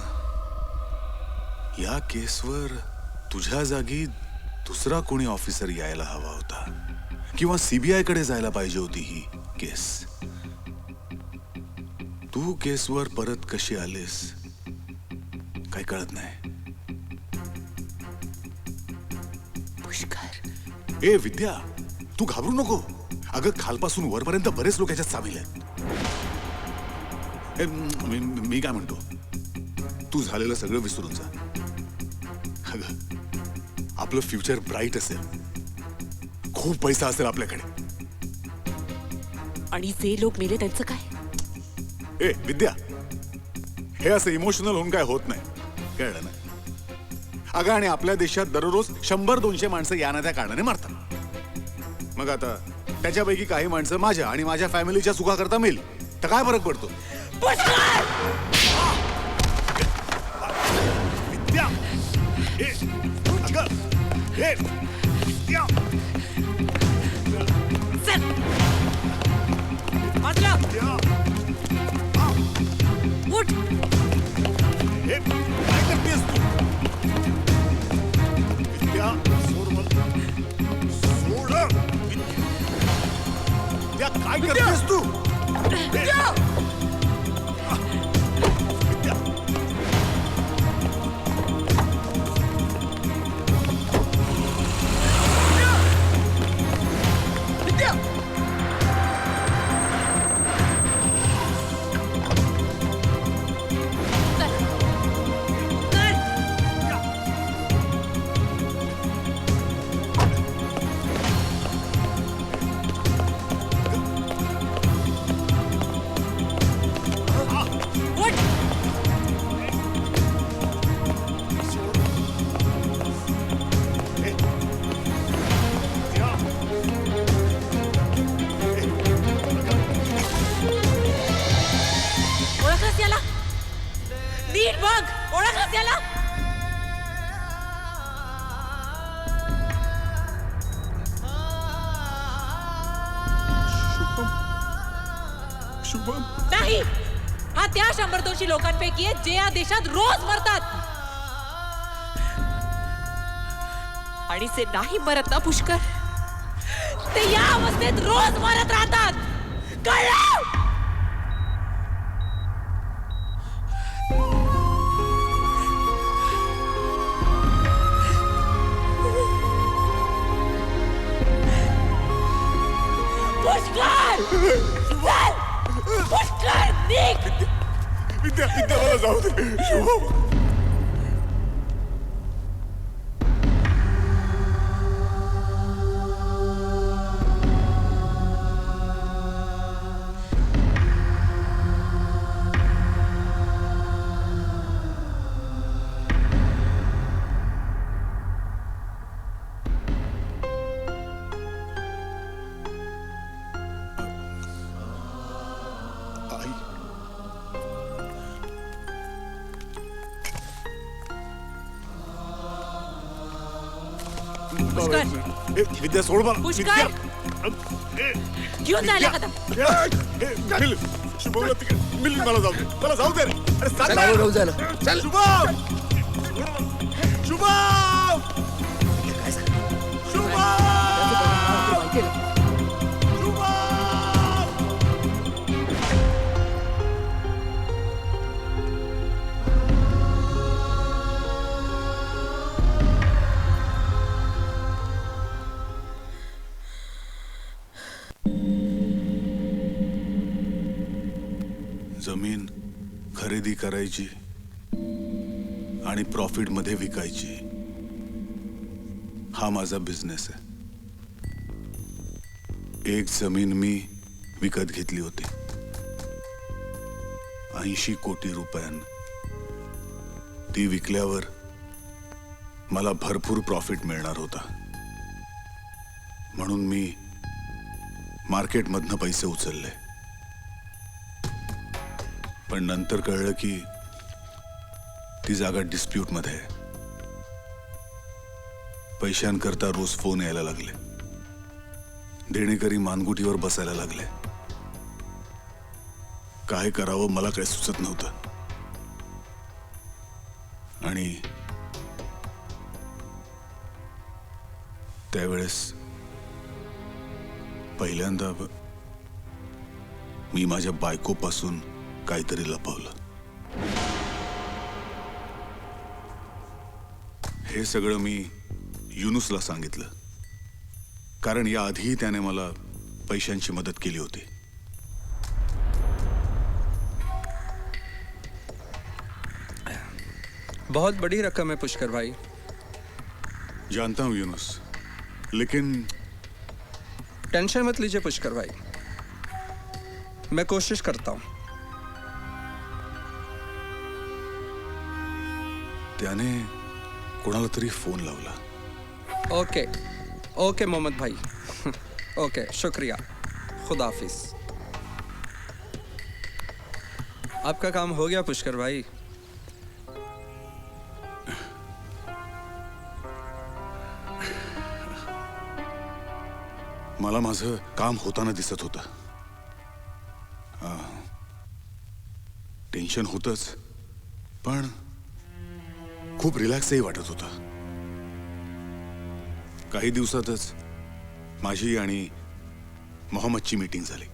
C: या केसवर तुझ्या जागी दुसरा कोणी ऑफिसर यायला हवा होता, किंवा सीबीआय कडे जायला पाहिजे होती ही केस. तू केसवर परत कशी आलीस काही कळत नाही.
N: पुष्कर,
C: ए विद्या, तू घाबरू नको. अगं, खालपासून वरपर्यंत बरेच लोक याच्यात सामील आहेत. मी काय म्हणतो, तू झालेलं सगळं विसरून जा. अगं, आपलं फ्युचर ब्राईट असेल, खूप पैसा असेल आपल्याकडे.
B: आणि जे लोक मेले त्यांचं काय?
C: ए विद्या, हे असं इमोशनल होऊन काय होत नाही, कळलं ना? अगं, आणि आपल्या देशात दररोज 100-200 माणसं या ना त्या कारणाने मरतात. मग आता त्याच्यापैकी काही माणसं माझ्या आणि माझ्या फॅमिलीच्या सुखाकरता मेली तर काय फरक पडतो? विद्या, अगं, विद्या,
B: उठ.
Q: काय करतेस तू
B: ओळखलंस याला? नीट बघ, ओळखलंस याला?
C: शुभम
B: नाही, हा त्या 100-200 लोकांपैकी आहे जे या देशात रोज मरतात. आणि ते नाही मरत ना पुष्कर, ते या अवस्थेत रोज मरत राहतात. कळलं? पुष्कर! चल! पुष्कर, निघ!
Q: विद्या विद्या मला जाऊ दे शुभम
B: पुष्कर!
C: विद्या सोड मला
B: पुष्कर! घेऊन जायला कदम.
C: शुभमला तिकडे मिल मला जाऊ दे मला जाऊ दे रे अरे
H: चल,
C: चाल
H: राहू झालं.
C: चल शुभम शुभम जमीन खरेदी करायची आणि प्रॉफिट मध्ये विकायची हा माझा बिझनेस आहे. एक जमीन मी विकत घेतली होती 80 कोटी रुपयांना. ती विकल्यावर मला भरपूर प्रॉफिट मिळणार होता म्हणून मी मार्केटमधनं पैसे उचलले. पण नंतर कळलं की ती जागा डिस्प्यूट मध्ये आहे. पैशांकरता रोज फोन यायला लागले. देणेकरी मानगुटीवर बसायला लागले. काय करावं मला काही सुचत नव्हतं. आणि त्यावेळेस पहिल्यांदा मी माझ्या बायकोपासून काहीतरी लपवलं. हे सगळं मी युनुसला सांगितलं कारण याआधी त्याने मला पैशांची मदत केली होती.
R: बहुत बड़ी रकम है पुष्कर भाई.
C: जानता हूं यूनुस, लेकिन
R: टेंशन मत लीजिए पुष्कर भाई, मैं कोशिश करता हूं.
C: त्याने कोणाला तरी फोन लावला.
R: ओके ओके मोहम्मद भाई. ओके शुक्रिया, खुदा हाफिज. आपका काम हो गया पुष्कर भाई.
C: मला माझं काम होताना दिसत होतं. टेन्शन होतंच पण खूप रिलॅक्सही वाटत होता. काही दिवसातच माझी आणि मोहम्मदची मीटिंग झाली.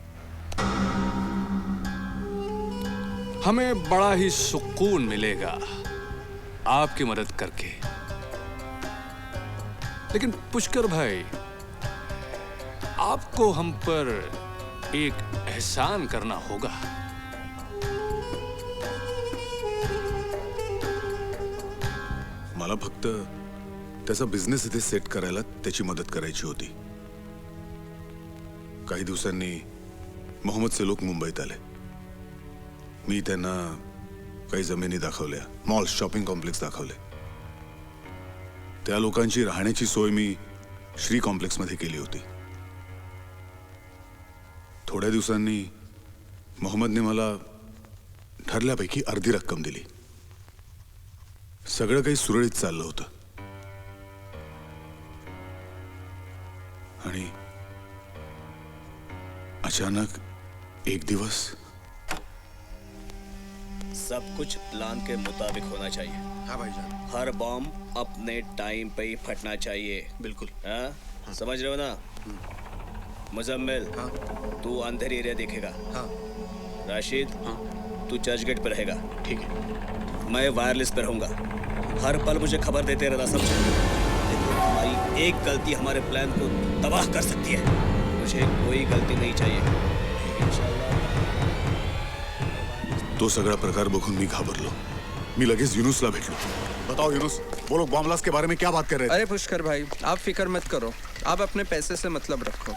G: हमें बड़ा ही सुकून मिलेगा आपकी मदद करके। लेकिन पुष्कर भाई, आपको हम पर एक एहसान करना होगा।
C: मला फक्त त्याचा बिझनेस इथे सेट करायला त्याची मदत करायची होती. काही दिवसांनी मोहम्मदचे लोक मुंबईत आले. मी त्यांना काही जमिनी दाखवल्या, मॉल, शॉपिंग कॉम्प्लेक्स दाखवले. त्या लोकांची राहण्याची सोय मी श्री कॉम्प्लेक्समध्ये केली होती. थोड्या दिवसांनी मोहम्मदने मला ठरल्यापैकी अर्धी रक्कम दिली. सगळं काही सुरळीत चाललं होतं. आणि अचानक एक दिवस
M: सब कुछ प्लान के मुताबिक होना चाहिए।
Q: हाँ भाईजान।
M: हर बॉम्ब अपने टाइम पे ही फटना चाहिए।
Q: बिल्कुल।
M: हाँ? समझ रहे हो ना? मुजम्मिल, तू अंधेरी एरिया देखेगा।
Q: हाँ।
M: राशिद, तू चर्च गेट पे रहेगा।
Q: ठीक है।
M: मैं वायरलेस पे रहूंगा। हर पल मुझे खबर देते रहना, समझे? देखो, हमारी एक गलती हमारे प्लान को तबाह कर सकती है। मुझे कोई गलती नहीं चाहिए।
C: तो सगळा प्रकार बघून मी घाबरलो. मी लगेच युनुसला भेटलो. बताओ युनुस, वो लोग बॉम्ब ब्लास्ट के बारे में क्या बात कर रहे थे?
R: अरे पुष्कर भाई, आप फिक्र मत करो, आप अपने पैसे से मतलब रखो.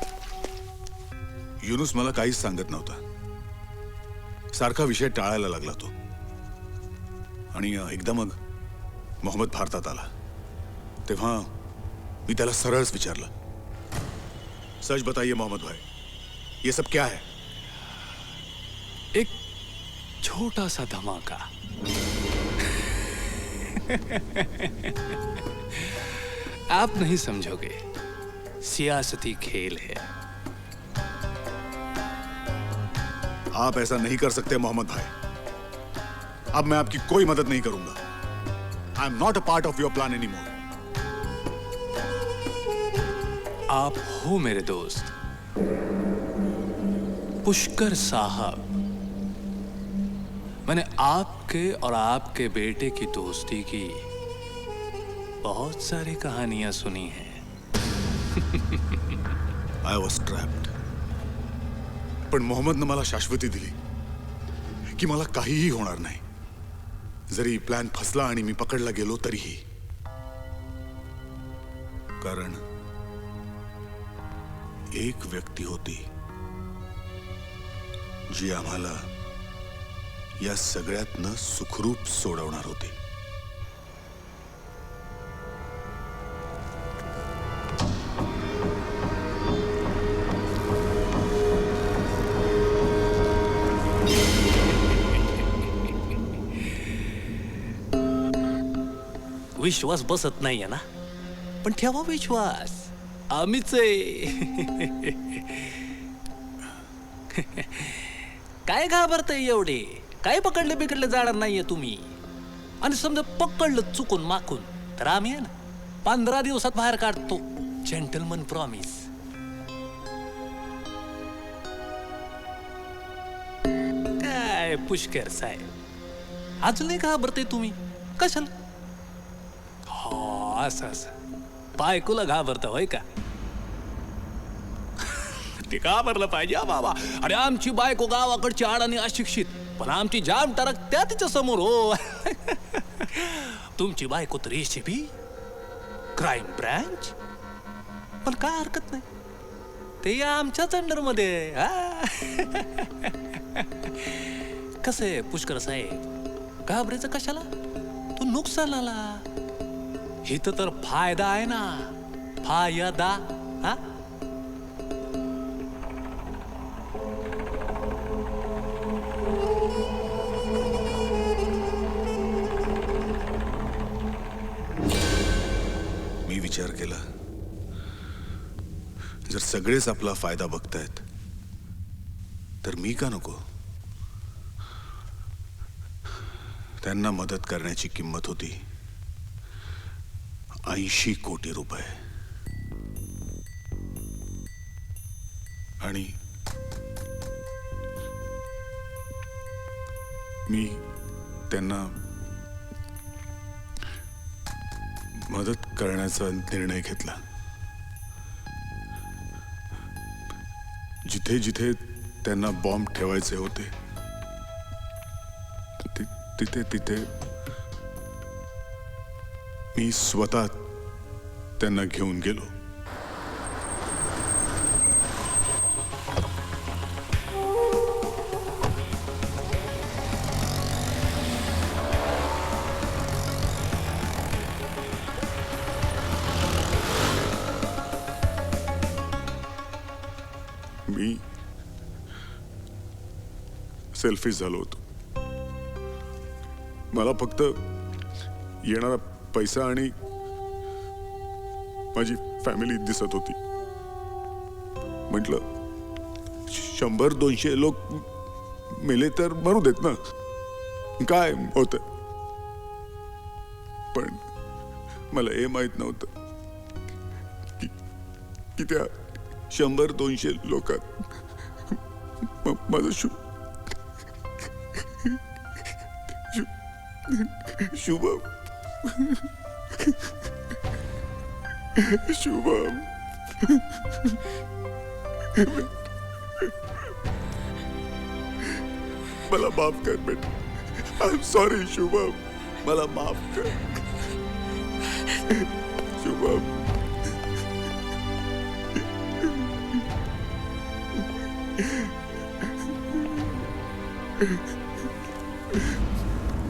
C: युनुस मला काहीच सांगत नव्हता. सारखा विषय टाळायला लागला तो. आणि एकदा मग मोहम्मद भारतात आला. तेव्हा मी त्याला सरळच विचारलं, सच बताइए मोहम्मद भाई, ये सब क्या है?
G: एक छोटा सा धमाका. आप नहीं समझोगे, सियासती खेल है.
C: आप ऐसा नहीं कर सकते मोहम्मद भाई. अब मैं आपकी कोई मदद नहीं करूंगा. I am not a part of your plan any more.
G: आप हो मेरे दोस्त पुष्कर साहब. मैंने आपके और आपके बेटे की दोस्ती की बहुत सारी कहानियां सुनी हैं.
C: I was trapped. पण मोहम्मदनं मला शाश्वती दिली की मला काहीही होणार नाही. जरी प्लॅन फसला आणि मी पकडला गेलो तरीही. कारण एक व्यक्ती होती जी आम्हाला या सगळ्यातनं सुखरूप सोडवणार होती.
O: विश्वास बसत नाहीये ना, पण ठेवा विश्वास, आम्हीच आहे. काय घाबरताय एवढे? काय पकडले बिकडले जाणार नाहीये तुम्ही. आणि समजा पकडलं चुकून माकून तर आम्ही आहे ना 15 दिवसात बाहेर काढतो. Gentleman promise. काय पुष्कर साहेब, अजूनही घाबरताय तुम्ही? कशाला? असं असं बायकोला घाबरता होय का? ते घाबरलं पाहिजे बाबा. अरे आमची बायको गावाकडची अडाणी अशिक्षित, पण आमची जाम टरक त्या तिच्या समोर हो. तुमची बायको तर एसीबी, क्राईम ब्रँच, पण काय हरकत नाही, ते आमच्याच अंडरमध्ये. कसं आहे पुष्कर साहेब, घाबरायचं कशाला? तू नुकसानाला. हिथं तर फायदा आहे ना, फायदा. हा,
C: मी विचार केला, जर सगळेच आपला फायदा बघतायत तर मी का नको? त्यांना मदत करण्याची किंमत होती 80 कोटी रुपये. आणि मी त्यांना मदत करण्याचा निर्णय घेतला. जिथे जिथे त्यांना बॉम्ब ठेवायचे होते तिथे तिथे मी स्वतः त्यांना घेऊन गेलो. मी सेल्फिश झालो होतो. मला फक्त येणारा पैसा आणि माझी फॅमिली दिसत होती. म्हटलं 100-200 लोक मेले तर मरू देत ना, काय होत. पण मला हे माहित नव्हतं की त्या 100-200 लोकात माझं शुभम शुभम मला माफ कर बेटा. आय एम सॉरी शुभम, मला माफ कर शुभम.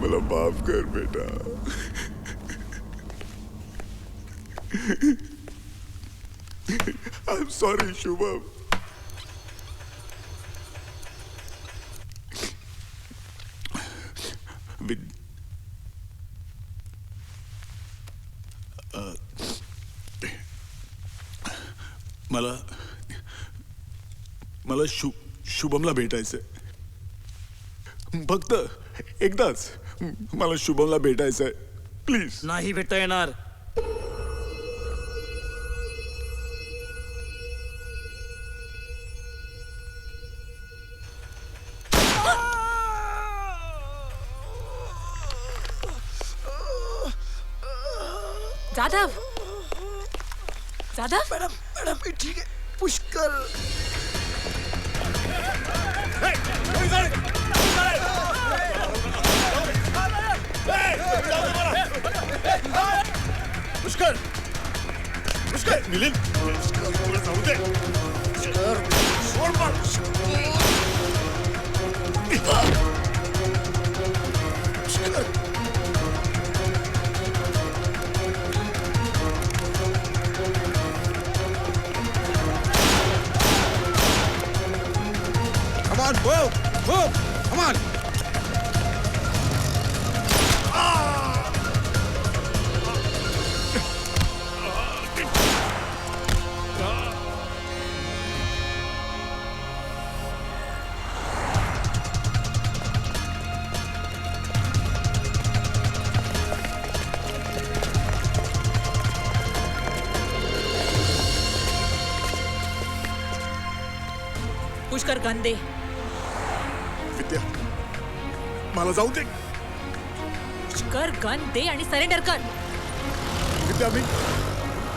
C: मला माफ कर बेटा. I am sorry Shubham. मला मला शुभमला भेटायचंय. फक्त एकदाच मला शुभमला भेटायचंय. प्लीज.
M: नाही भेटता येणार.
B: जाधव जाधव
Q: मॅडम मॅडम मी ठीक आहे. पुष्कर
C: पुष्कर पुष्कर मिलिंद जाऊ दे.
L: Come on, move, move, come on.
B: Pushkar gun दे.
C: विद्या मला जाऊ दे.
B: पुष्कर गन दे आणि सरेंडर कर.
C: विद्या मी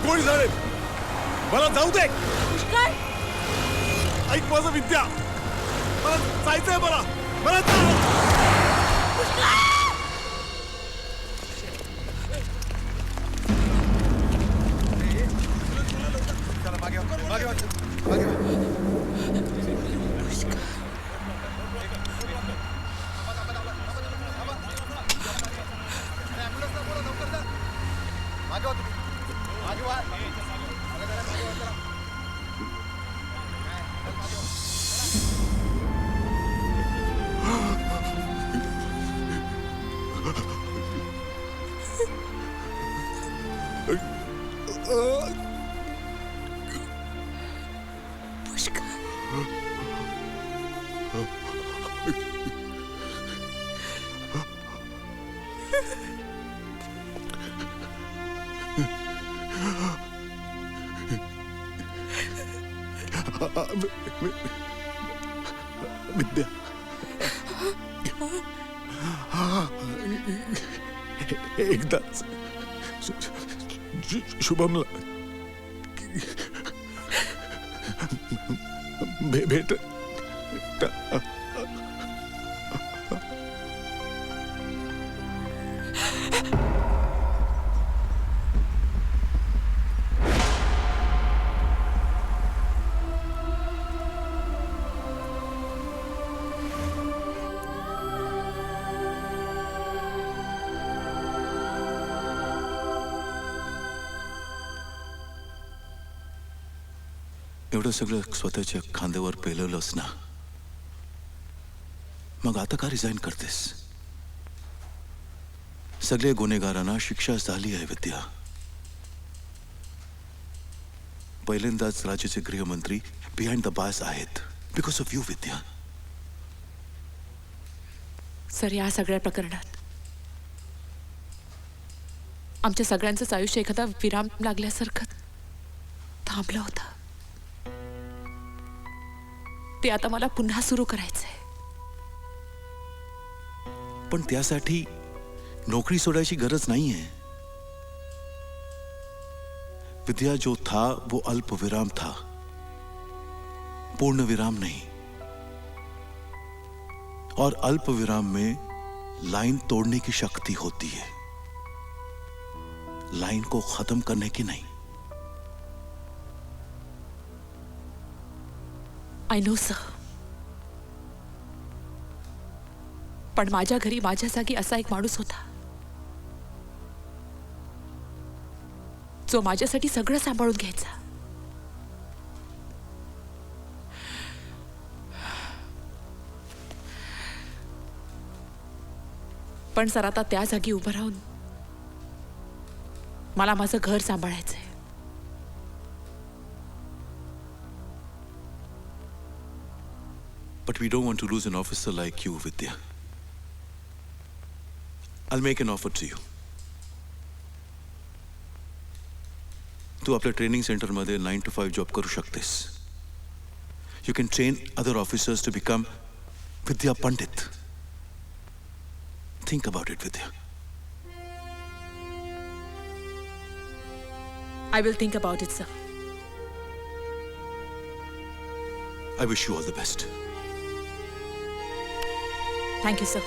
C: गोळी झाले. मला जाऊ दे.
B: पुष्कर
C: ऐक माझं विद्या. मला जायचंय. मला मला विद्या एकदाच शुभमला भेट
A: एवढं सगळं स्वतःच्या खांद्यावर पेलवलंस ना, मग आता का रिझाईन करतेस? सगळ्या गुन्हेगारांना शिक्षा झाली आहे विद्या. पहिल्यांदाच राज्याचे गृहमंत्री बिहाइंड द बार्स आहेत because of you Vidya.
N: Sir, या सगळ्या प्रकरणात आमच्या सगळ्यांचंच आयुष्य एखादा विराम लागल्यासारखं थांबलं होतं. ते आता मला पुन्हा सुरू करायचंय.
A: पण त्यासाठी नौकरी सोडायची गरज नाहीये विद्या. जो था वो अल्प विराम था, पूर्ण विराम नहीं. और अल्प विराम में लाइन तोड़ने की शक्ति होती है, लाइन को खत्म करने की नहीं.
N: आय नो सर, पण माझ्या घरी माझ्या जागी असा एक माणूस होता जो माझ्यासाठी सगळं सांभाळून घ्यायचा. पण सर, आता त्या जागी उभं राहून मला माझं घर सांभाळायचंय.
A: But we don't want to lose an officer like you, Vidya. I'll make an offer to you. तू आपल्या ट्रेनिंग सेंटरमध्ये 9 to 5 जॉब करू शकतेस. You can train other officers to become Vidya Pandit. Think about it, Vidya.
N: I will think about it, sir.
A: I wish you all the best.
N: Thank you, sir.